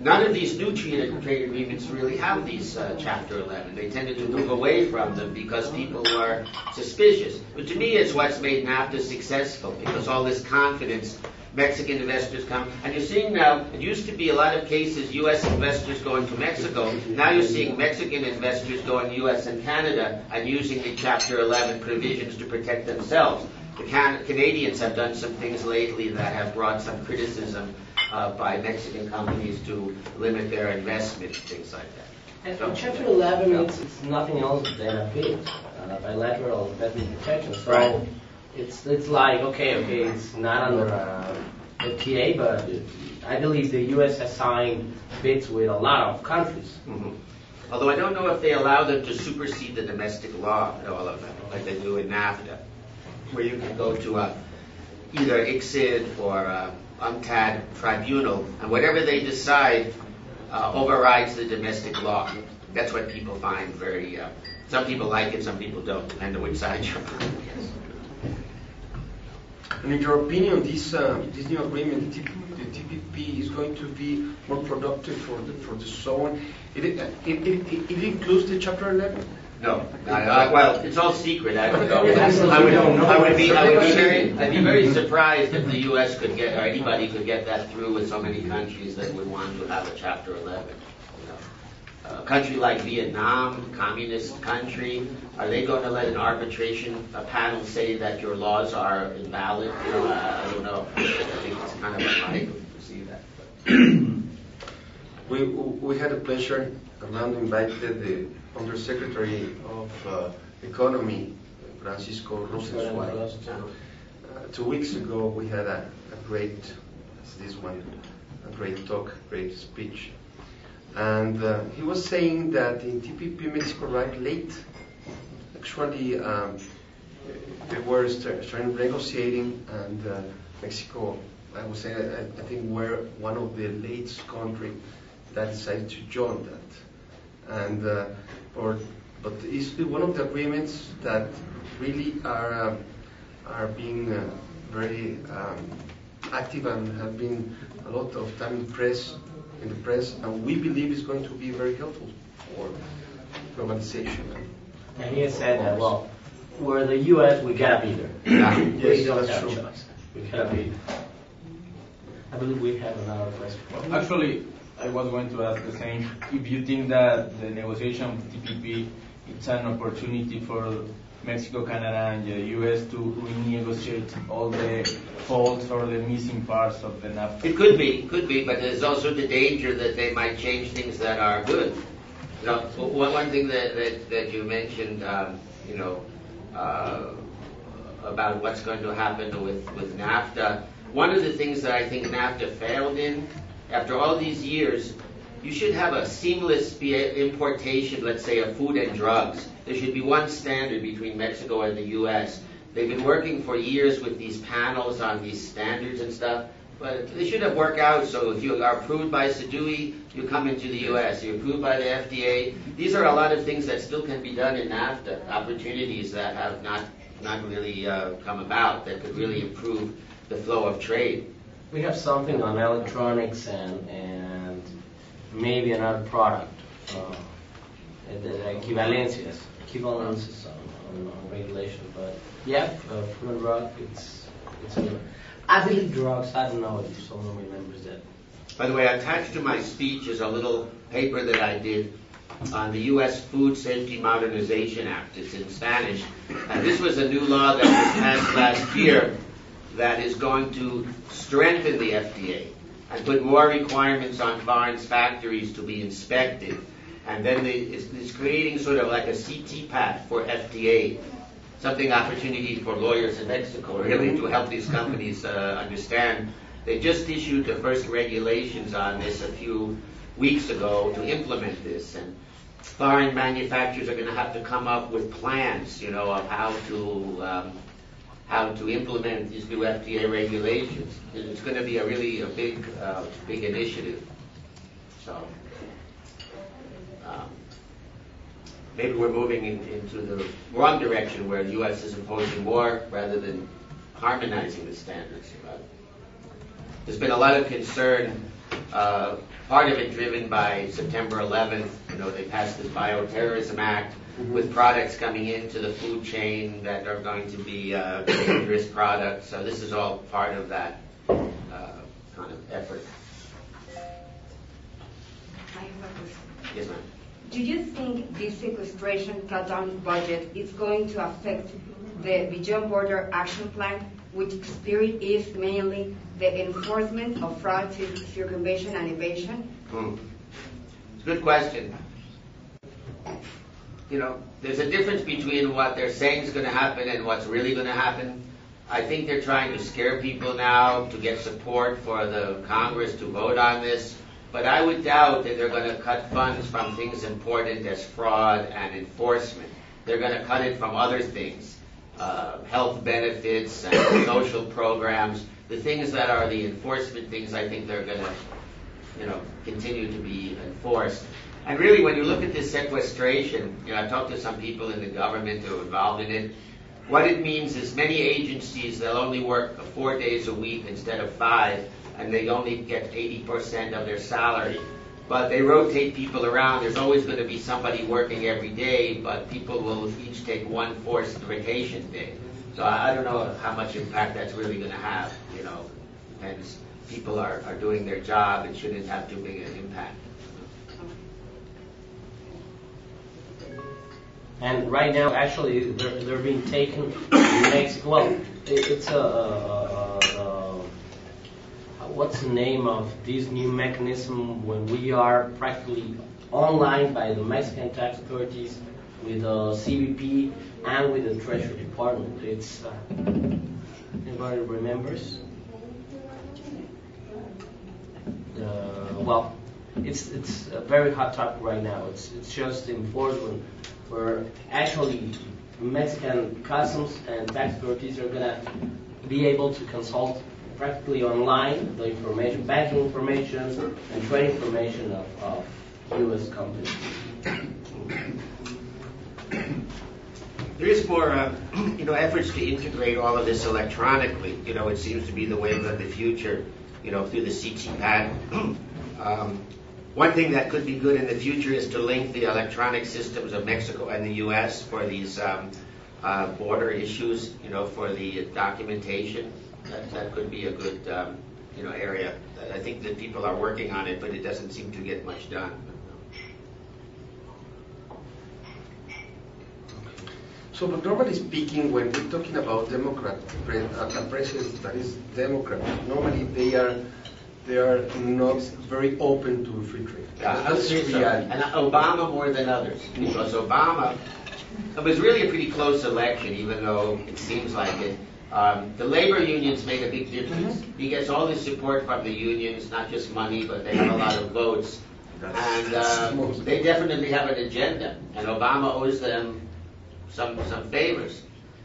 none of these new trade agreements really have these Chapter 11. They tended to move away from them because people were suspicious. But to me, it's what's made NAFTA successful, because all this confidence, Mexican investors come. And you're seeing now, it used to be a lot of cases U.S. investors going to Mexico. Now you're seeing Mexican investors going U.S. and Canada and using the Chapter 11 provisions to protect themselves. The Canadians have done some things lately that have brought some criticism by Mexican companies to limit their investment, things like that. And Chapter 11, it's nothing else than a bid, bilateral investment protection. So right. It's like, okay, it's not under FTA, but I believe the U.S. has signed bids with a lot of countries. Mm-hmm. Although I don't know if they allow them to supersede the domestic law, all of them, like they do in NAFTA, where you can go to either ICSID or UNCTAD tribunal, and whatever they decide overrides the domestic law. That's what people find very... some people like it, some people don't, depending on which side you're on. Yes. And in your opinion, this new agreement, the TPP, is going to be more productive for the zone? It includes the Chapter 11? No. Well, it's all secret. I don't know. I'd be very surprised if the U.S. could get, or anybody could get that through with so many countries that would want to have a Chapter 11. a country like Vietnam, communist country, are they going to let an arbitration panel say that your laws are invalid? You know, I don't know. I think it's kind of unlikely to see that. We had a pleasure. Armando invited the Undersecretary of Economy, Francisco Rosenzweig. 2 weeks ago, we had a great, as this one, a great talk, great speech. And he was saying that in TPP Mexico arrived late. Actually, they were starting negotiating, and Mexico, I would say, I think we're one of the late countries that decided to join that. And but it's one of the agreements that really are being very active and have been a lot of time in the press, and we believe it's going to be very helpful for globalization. And he has said that, well, we're the U.S., we gotta be there. Yes, don't that's have true. a choice. We gotta be there. I believe we have another question. Actually, I was going to ask the same. If you think that the negotiation of TPP it's an opportunity for Mexico, Canada, and the U.S. to renegotiate all the faults or the missing parts of the NAFTA? It could be, but there's also the danger that they might change things that are good. You know, one thing that you mentioned, about what's going to happen with NAFTA. One of the things that I think NAFTA failed in, after all these years, you should have a seamless importation, let's say, of food and drugs. There should be one standard between Mexico and the U.S. They've been working for years with these panels on these standards and stuff, but they should have worked out. So if you are approved by SEDUI, you come into the U.S. You're approved by the FDA. These are a lot of things that still can be done in NAFTA, opportunities that have not really come about that could really improve the flow of trade. We have something on electronics and maybe another product, the equivalences on regulation. But yeah, food and drug, it's I believe drugs. I don't know if someone remembers that. By the way, attached to my speech is a little paper that I did on the U.S. Food Safety Modernization Act. It's in Spanish. And this was a new law that was passed last year that is going to strengthen the FDA and put more requirements on foreign factories to be inspected. And then it's creating sort of like a CT path for FDA, something opportunity for lawyers in Mexico really to help these companies understand. They just issued the first regulations on this a few weeks ago to implement this. And foreign manufacturers are going to have to come up with plans, of how to implement these new FDA regulations. It's going to be a big initiative. So maybe we're moving into the wrong direction where the U.S. is imposing more rather than harmonizing the standards. There's been a lot of concern, part of it driven by September 11th. They passed this Bioterrorism Act with products coming into the food chain that are going to be dangerous products. So this is all part of that kind of effort. I have a question. Yes, ma'am. Do you think this sequestration cut-down budget is going to affect the Beyond Border Action Plan, which spirit is mainly the enforcement of fraud, circumvention, and evasion? It's a good question. There's a difference between what they're saying is going to happen and what's really going to happen. I think they're trying to scare people now to get support for the Congress to vote on this. But I would doubt that they're going to cut funds from things important as fraud and enforcement. They're going to cut it from other things, health benefits and social programs. The things that are the enforcement things, I think they're going to, continue to be enforced. And really, when you look at this sequestration, I've talked to some people in the government who are involved in it. What it means is many agencies, they'll only work 4 days a week instead of 5, and they only get 80% of their salary. But they rotate people around. There's always going to be somebody working every day, but people will each take one forced vacation day. So I don't know how much impact that's really going to have. Depends. People are doing their job. It shouldn't have too big an impact. And right now, actually, they're being taken in Mexico. Well, it's what's the name of this new mechanism when we are practically online by the Mexican tax authorities with the CBP and with the Treasury Department? It's anybody remembers? Well, it's a very hot topic right now. It's just enforcement, where actually Mexican customs and tax authorities are gonna be able to consult practically online the information, banking information, and trade information of U.S. companies. There is more, efforts to integrate all of this electronically. It seems to be the wave of the future, through the CTPAT. One thing that could be good in the future is to link the electronic systems of Mexico and the U.S. for these border issues, for the documentation. That could be a good, area. I think that people are working on it, but it doesn't seem to get much done. So, but normally speaking, when we're talking about Democrat, a president that is Democrat, normally they are not very open to free trade. That's reality. And Obama more than others, because Obama, it was really a pretty close election, even though it seems like it. The labor unions made a big difference. He gets all the support from the unions, not just money, but they have a lot of votes. And they definitely have an agenda, and Obama owes them some favors.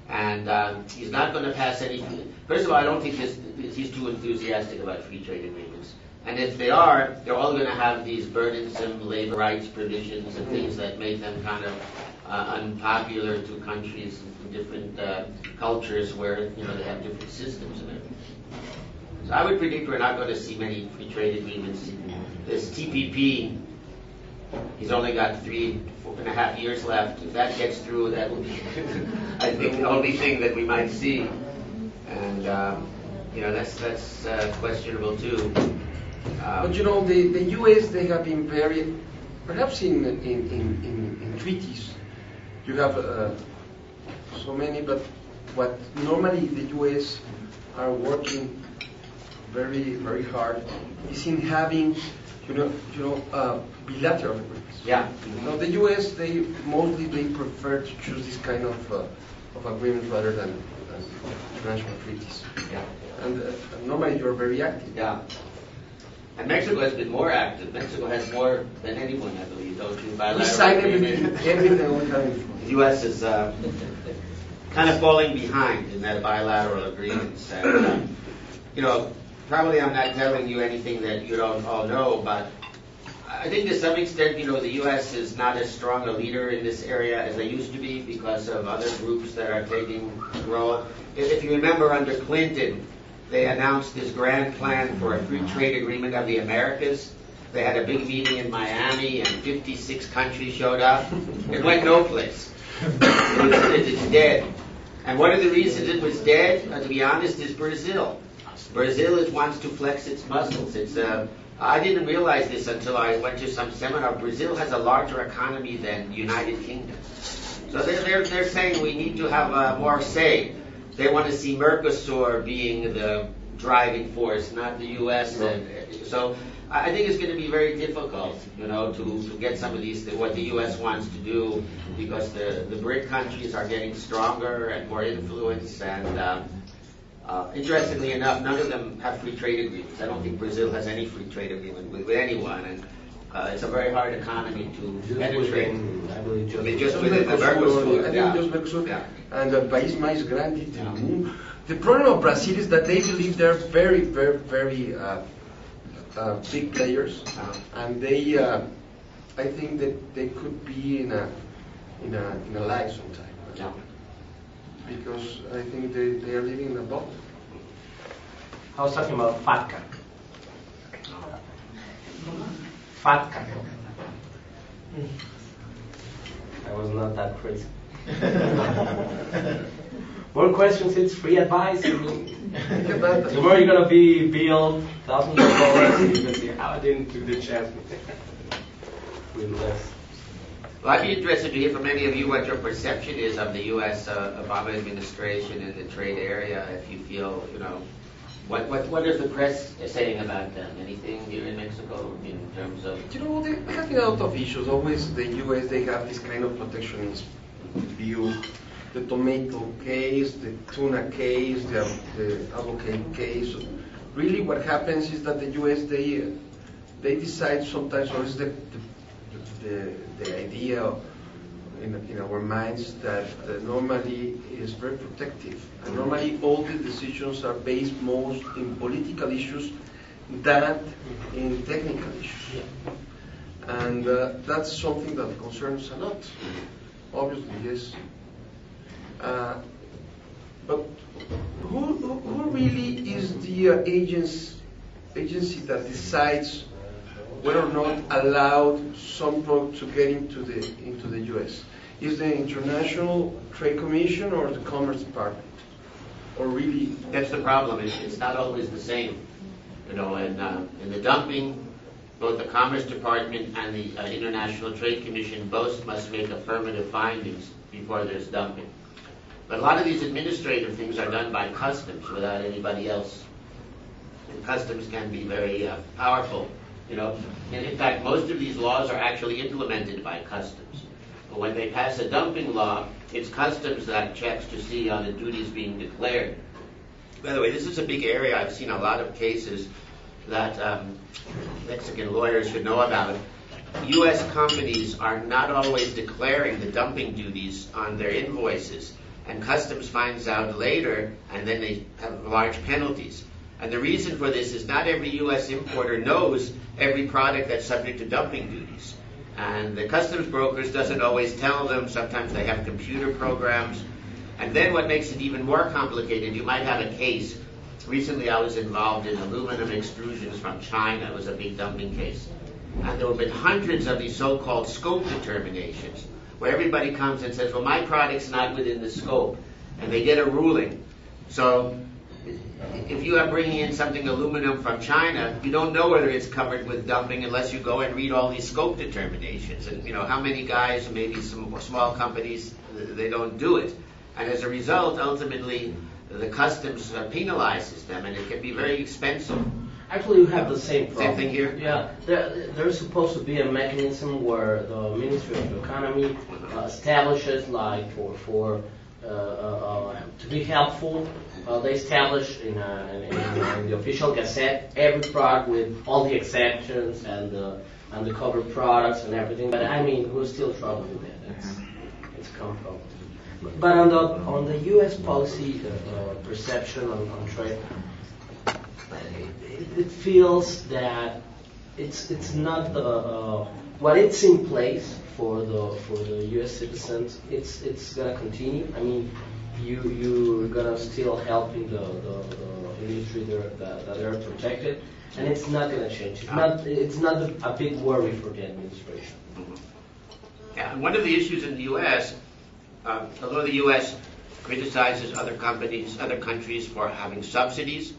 And he's not going to pass anything. First of all, I don't think he's too enthusiastic about free trade agreements. And if they are, they're all going to have these burdensome labor rights provisions and things that make them kind of unpopular to countries in different cultures where they have different systems and everything. So I would predict we're not going to see many free trade agreements. This TPP, he's only got 4.5 years left. If that gets through, that will be, I think, the only thing that we might see. And that's questionable too. But the U.S. they have been very, perhaps in treaties, you have so many, but what normally the U.S. are working very, very hard is in having, bilateral agreements. Yeah. The U.S. they prefer to choose this kind of agreements rather than international treaties. Yeah. And normally you're very active. Yeah. And Mexico has been more active. Mexico has more than anyone, I believe, don't you? We sign everything all the time. The U.S. is kind of falling behind in that bilateral agreements. And, probably I'm not telling you anything that you don't all know, but I think to some extent, the U.S. is not as strong a leader in this area as they used to be because of other groups that are taking the role. If you remember, under Clinton, they announced this grand plan for a free trade agreement of the Americas. They had a big meeting in Miami, and 56 countries showed up. It went no place. It's dead. And one of the reasons it was dead, to be honest, is Brazil. Brazil wants to flex its muscles. I didn't realize this until I went to some seminar. Brazil has a larger economy than the United Kingdom. So they're saying we need to have more say. They want to see Mercosur being the driving force, not the U.S. And so I think it's going to be very difficult, to get some of these, what the U.S. wants to do, because the BRIC countries are getting stronger and more influence. And interestingly enough, none of them have free trade agreements. I don't think Brazil has any free trade agreement with anyone. And it's a very hard economy to penetrate. I believe just within the Mercosur. Just Mercosur. Yeah. And the País Mais Grande del Mundo. The problem of Brazil is that they believe they're very, very, very big players, and they, I think that they could be in a lag sometime. Yeah. Because I think they are living in a bubble. I was talking about FATCA. FATCA. I was not that crazy. More questions, it's free advice. Tomorrow you're going to be billed thousands of dollars and you're going to say, how I didn't do the chance with less. Well, I'd be interested to hear from any of you what your perception is of the U.S. Obama administration in the trade area. If you feel, what is the press saying about them? Anything here in Mexico in terms of? They have a lot of issues. Always the U.S. they have this kind of protectionist view. The tomato case, the tuna case, the avocado case. Really, what happens is that the U.S. they decide sometimes, or is the idea in our minds that normally is very protective, and normally all the decisions are based most in political issues than in technical issues, and that's something that concerns a lot. Obviously, yes. But who really is the agency that decides whether or not allowed some product to get into the U.S.? Is the International Trade Commission or the Commerce Department? Or really? That's the problem. It's not always the same. In the dumping, both the Commerce Department and the International Trade Commission both must make affirmative findings before there's dumping. But a lot of these administrative things are done by customs without anybody else. And customs can be very powerful. And in fact, most of these laws are actually implemented by customs. But when they pass a dumping law, it's customs that checks to see on the duties being declared. By the way, this is a big area. I've seen a lot of cases that Mexican lawyers should know about. U.S. companies are not always declaring the dumping duties on their invoices, and customs finds out later, and then they have large penalties. And the reason for this is not every U.S. importer knows every product that's subject to dumping duties. And the customs brokers doesn't always tell them. Sometimes they have computer programs. And then what makes it even more complicated, you might have a case. Recently I was involved in aluminum extrusions from China. It was a big dumping case. And there have been hundreds of these so-called scope determinations, where everybody comes and says, well, my product's not within the scope. And they get a ruling. So if you are bringing in something aluminum from China, you don't know whether it's covered with dumping unless you go and read all these scope determinations. And how many guys, maybe some small companies, they don't do it. And as a result, ultimately, the customs penalizes them, and it can be very expensive. Actually, you have the same problem. Same thing here? Yeah, there's supposed to be a mechanism where the Ministry of the Economy establishes, like, to be helpful, they establish in the official gazette every product with all the exceptions and the covered products and everything. But I mean, we're still trouble with that. It's come from. But on the U.S. policy perception on trade, it feels that it's not what it's in place for the U.S. citizens. It's gonna continue. I mean, you're gonna still help in the industry that they're protected, and it's not gonna change. It's not a big worry for the administration. Yeah, and one of the issues in the U.S. Although the U.S. criticizes other countries for having subsidies,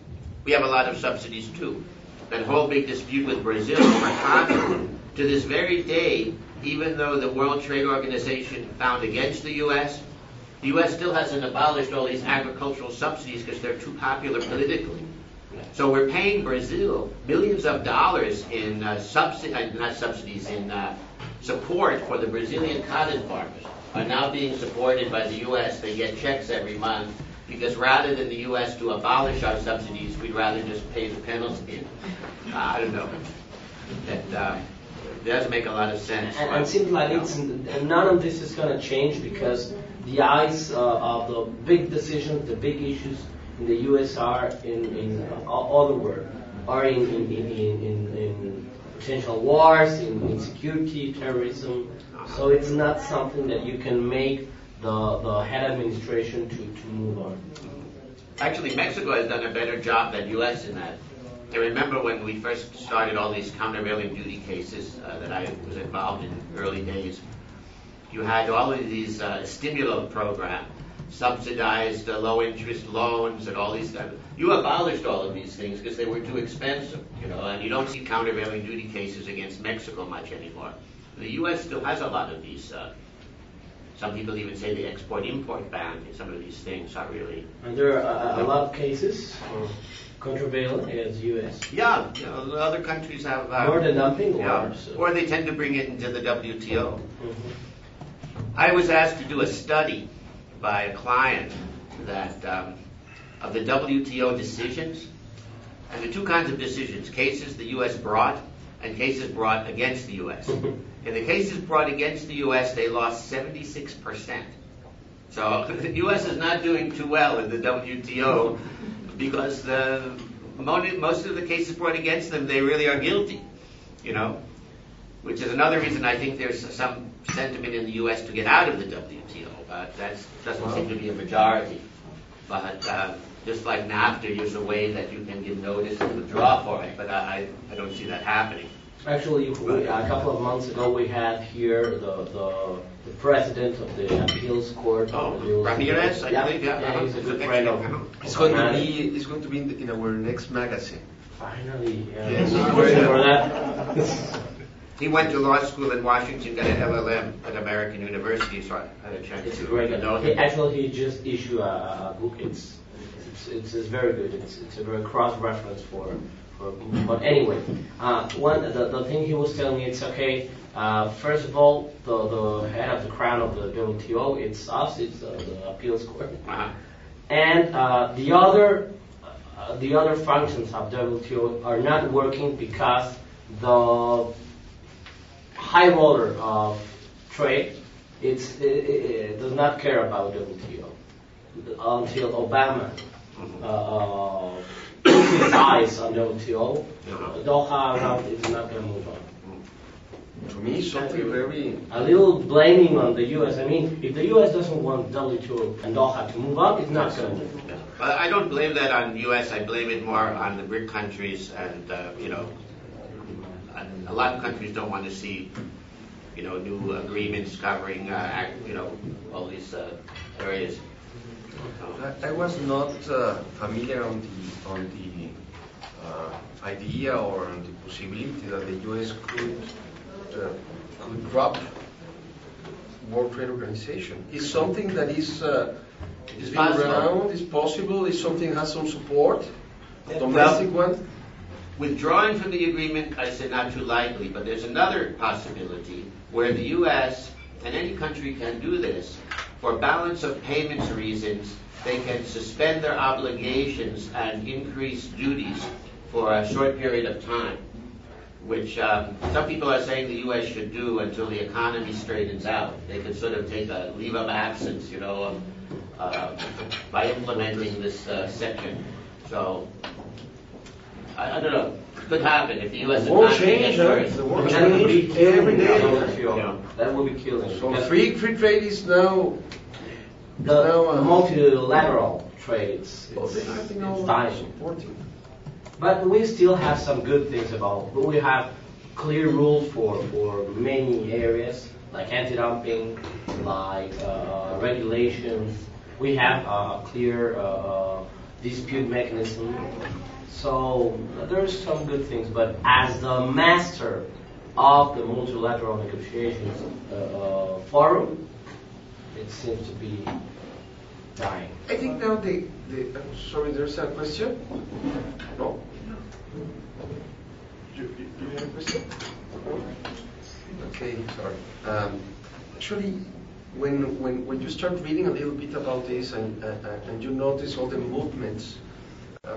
we have a lot of subsidies too. That whole big dispute with Brazil over cotton, to this very day, even though the World Trade Organization found against the U.S. still hasn't abolished all these agricultural subsidies because they're too popular politically. So we're paying Brazil millions of dollars in support for the Brazilian cotton farmers. Are now being supported by the U.S. They get checks every month because rather than the U.S. to abolish our subsidies, we'd rather just pay the penalty. I don't know. That doesn't make a lot of sense. And it seems like none of this is going to change because the eyes of the big decisions, the big issues in the U.S. are in all the world, are in potential wars, in insecurity, terrorism. So it's not something that you can make the head administration to move on. Actually, Mexico has done a better job than U.S. in that. I remember when we first started all these countervailing duty cases that I was involved in early days, you had all of these stimulant programs, subsidized low-interest loans and all these stuff. You abolished all of these things because they were too expensive, and you don't see countervailing duty cases against Mexico much anymore. the U.S. still has a lot of these. Some people even say the export-import ban in some of these things are really. And there are a lot of cases contravailing against U.S. Yeah, other countries have. More than dumping, or they tend to bring it into the WTO. Mm-hmm. I was asked to do a study by a client that of the WTO decisions, and the two kinds of decisions: cases the U.S. brought and cases brought against the U.S. In the cases brought against the U.S., they lost 76%. So the U.S. is not doing too well in the WTO because most of the cases brought against them, they really are guilty, which is another reason I think there's some sentiment in the U.S. to get out of the WTO, but that doesn't seem to be a majority. But just like NAFTA, there's a way that you can give notice and withdraw for it, but I don't see that happening. Actually, a couple of months ago, we had here the president of the appeals court. Ramirez, I think. Yeah, he's a good friend of. It's going to be in our next magazine. Finally, yes. For that. He went to law school in Washington, got an LLM at American University, so I had a chance to know him. Actually, he just issued a book. It's very good. It's a very cross-reference for. But anyway, the thing he was telling me, it's okay. First of all, the head of the crown of the WTO, it's us, it's the appeals court, and the other functions of WTO are not working because the high roller of trade it does not care about WTO until Obama. His eyes on WTO, Doha round is not going to move on. To me, something very... A little blaming on the U.S. I mean, if the U.S. doesn't want WTO and Doha to move on, it's not going to move on. I don't blame that on the U.S. I blame it more on the BRIC countries, and a lot of countries don't want to see, new agreements covering, all these areas. I was not familiar on the idea or on the possibility that the U.S. could drop World Trade Organization. Is something that is being around, is possible, is something that has some support, domestic one? Withdrawing from the agreement, I said not too likely, but there's another possibility where the U.S. and any country can do this. For balance of payments reasons, they can suspend their obligations and increase duties for a short period of time, which some people are saying the U.S. should do until the economy straightens out. They could sort of take a leave of absence, by implementing this section. So, I don't know. It could happen if the U.S. won't change. The world change every day. That will be killing. So free trade is now. The multilateral trade it's dying. But we still have some good things about. We have clear rules for many areas, like anti-dumping, like regulations. We have a clear dispute mechanism. So there's some good things. But as the master of the multilateral negotiations forum, it seems to be dying. I think now sorry, there's a question? No? You have a question? Okay, sorry. Actually, when you start reading a little bit about this and you notice all the movements,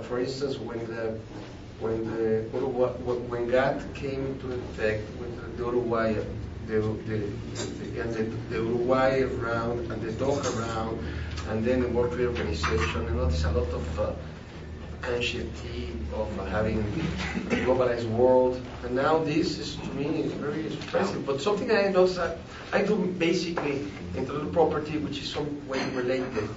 for instance, when GATT came into effect with the Uruguay, the Uruguay round and the Doha round, and then the World Trade Organization, and notice a lot of anxiety of having a globalized world. And now this is, to me, very expressive. But something I notice, I do basically intellectual property, which is some way related.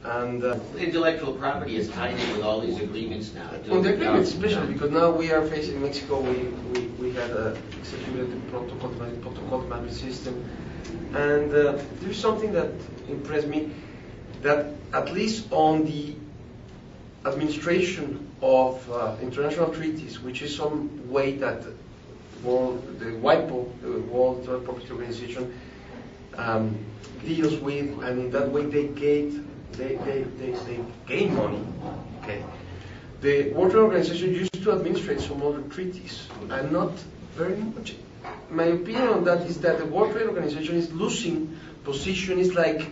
And intellectual property is tied in with all these agreements now. On the agreements, especially because now we are facing Mexico. We had executed the protocol management system, and there's something that impressed me, that at least on the administration of international treaties, which is some way that WIPO, the World Trade Property Organization, deals with, and in that way they gain money. Okay. The World Trade Organization used to administrate some other treaties, and not very much. My opinion on that is that the World Trade Organization is losing position. It's like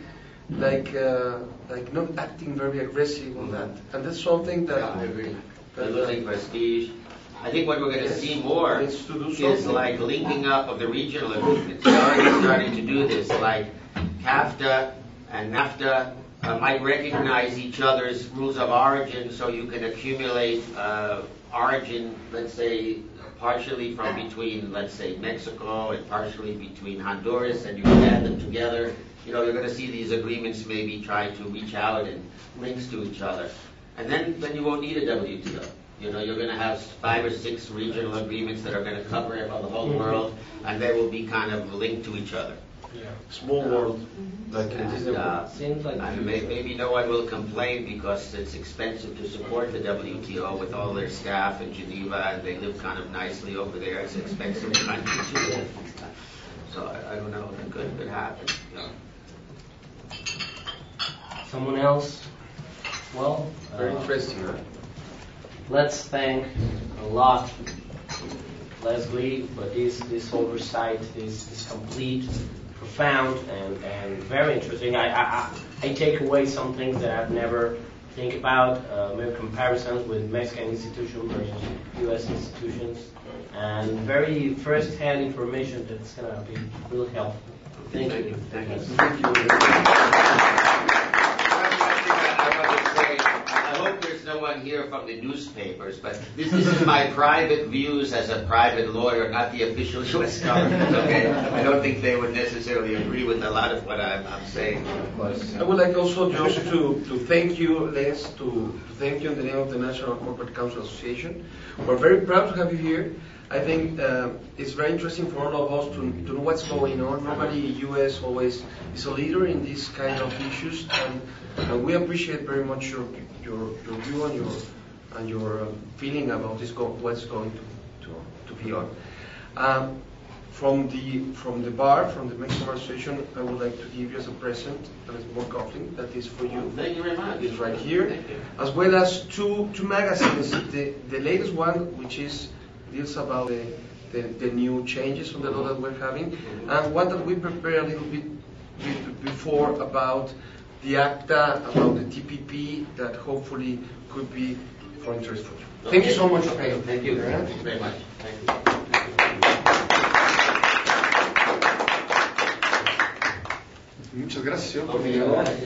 not acting very aggressive on that, and that's something that I agree. They're losing prestige. I think what we're going to see more is like linking up of the regional agreements. They're already starting to do this, like CAFTA and NAFTA might recognize each other's rules of origin, so you can accumulate origin, let's say, partially from between, let's say, Mexico and partially between Honduras, and you can add them together. You know, you're going to see these agreements maybe try to reach out and links to each other. And then you won't need a WTO. You know, you're going to have 5 or 6 regional agreements that are going to cover the whole world, and they will be kind of linked to each other. Small world. Seems like And maybe no one will complain because it's expensive to support the WTO with all their staff in Geneva, and they live kind of nicely over there. It's expensive country to live. So I don't know. It could happen. You know. someone else. Well, Very interesting, huh? Let's thank a lot Leslie for this oversight, this complete, profound, and very interesting. I take away some things that I've never think about, mere comparisons with Mexican institutions versus U.S. institutions, and very first-hand information that's going to be real helpful. Thank you. Thank you. Thank you. I hope there's no one here from the newspapers, but this is my private views as a private lawyer, not the official U.S. government, okay? I don't think they would necessarily agree with a lot of what I'm saying. I would like also just to thank you, Les, to thank you in the name of the National Corporate Counsel Association. We're very proud to have you here. I think it's very interesting for all of us to know what's going on. Normally, U.S. always is a leader in these kind of issues, and we appreciate very much your view and your feeling about what's going to be on. From the bar, from the Mexican Bar Association, I would like to give you as a present a small coffee that is for you. Thank you very much. It's right here, Thank you. as well as two magazines. The latest one, which deals about the new changes on the law that we're having, and one that we prepared a little bit before about the ACTA, about the TPP, that hopefully could be for interest for you. Thank you so much. Okay. Thank you. Thank you very much. Thank you. Muchas gracias, señor.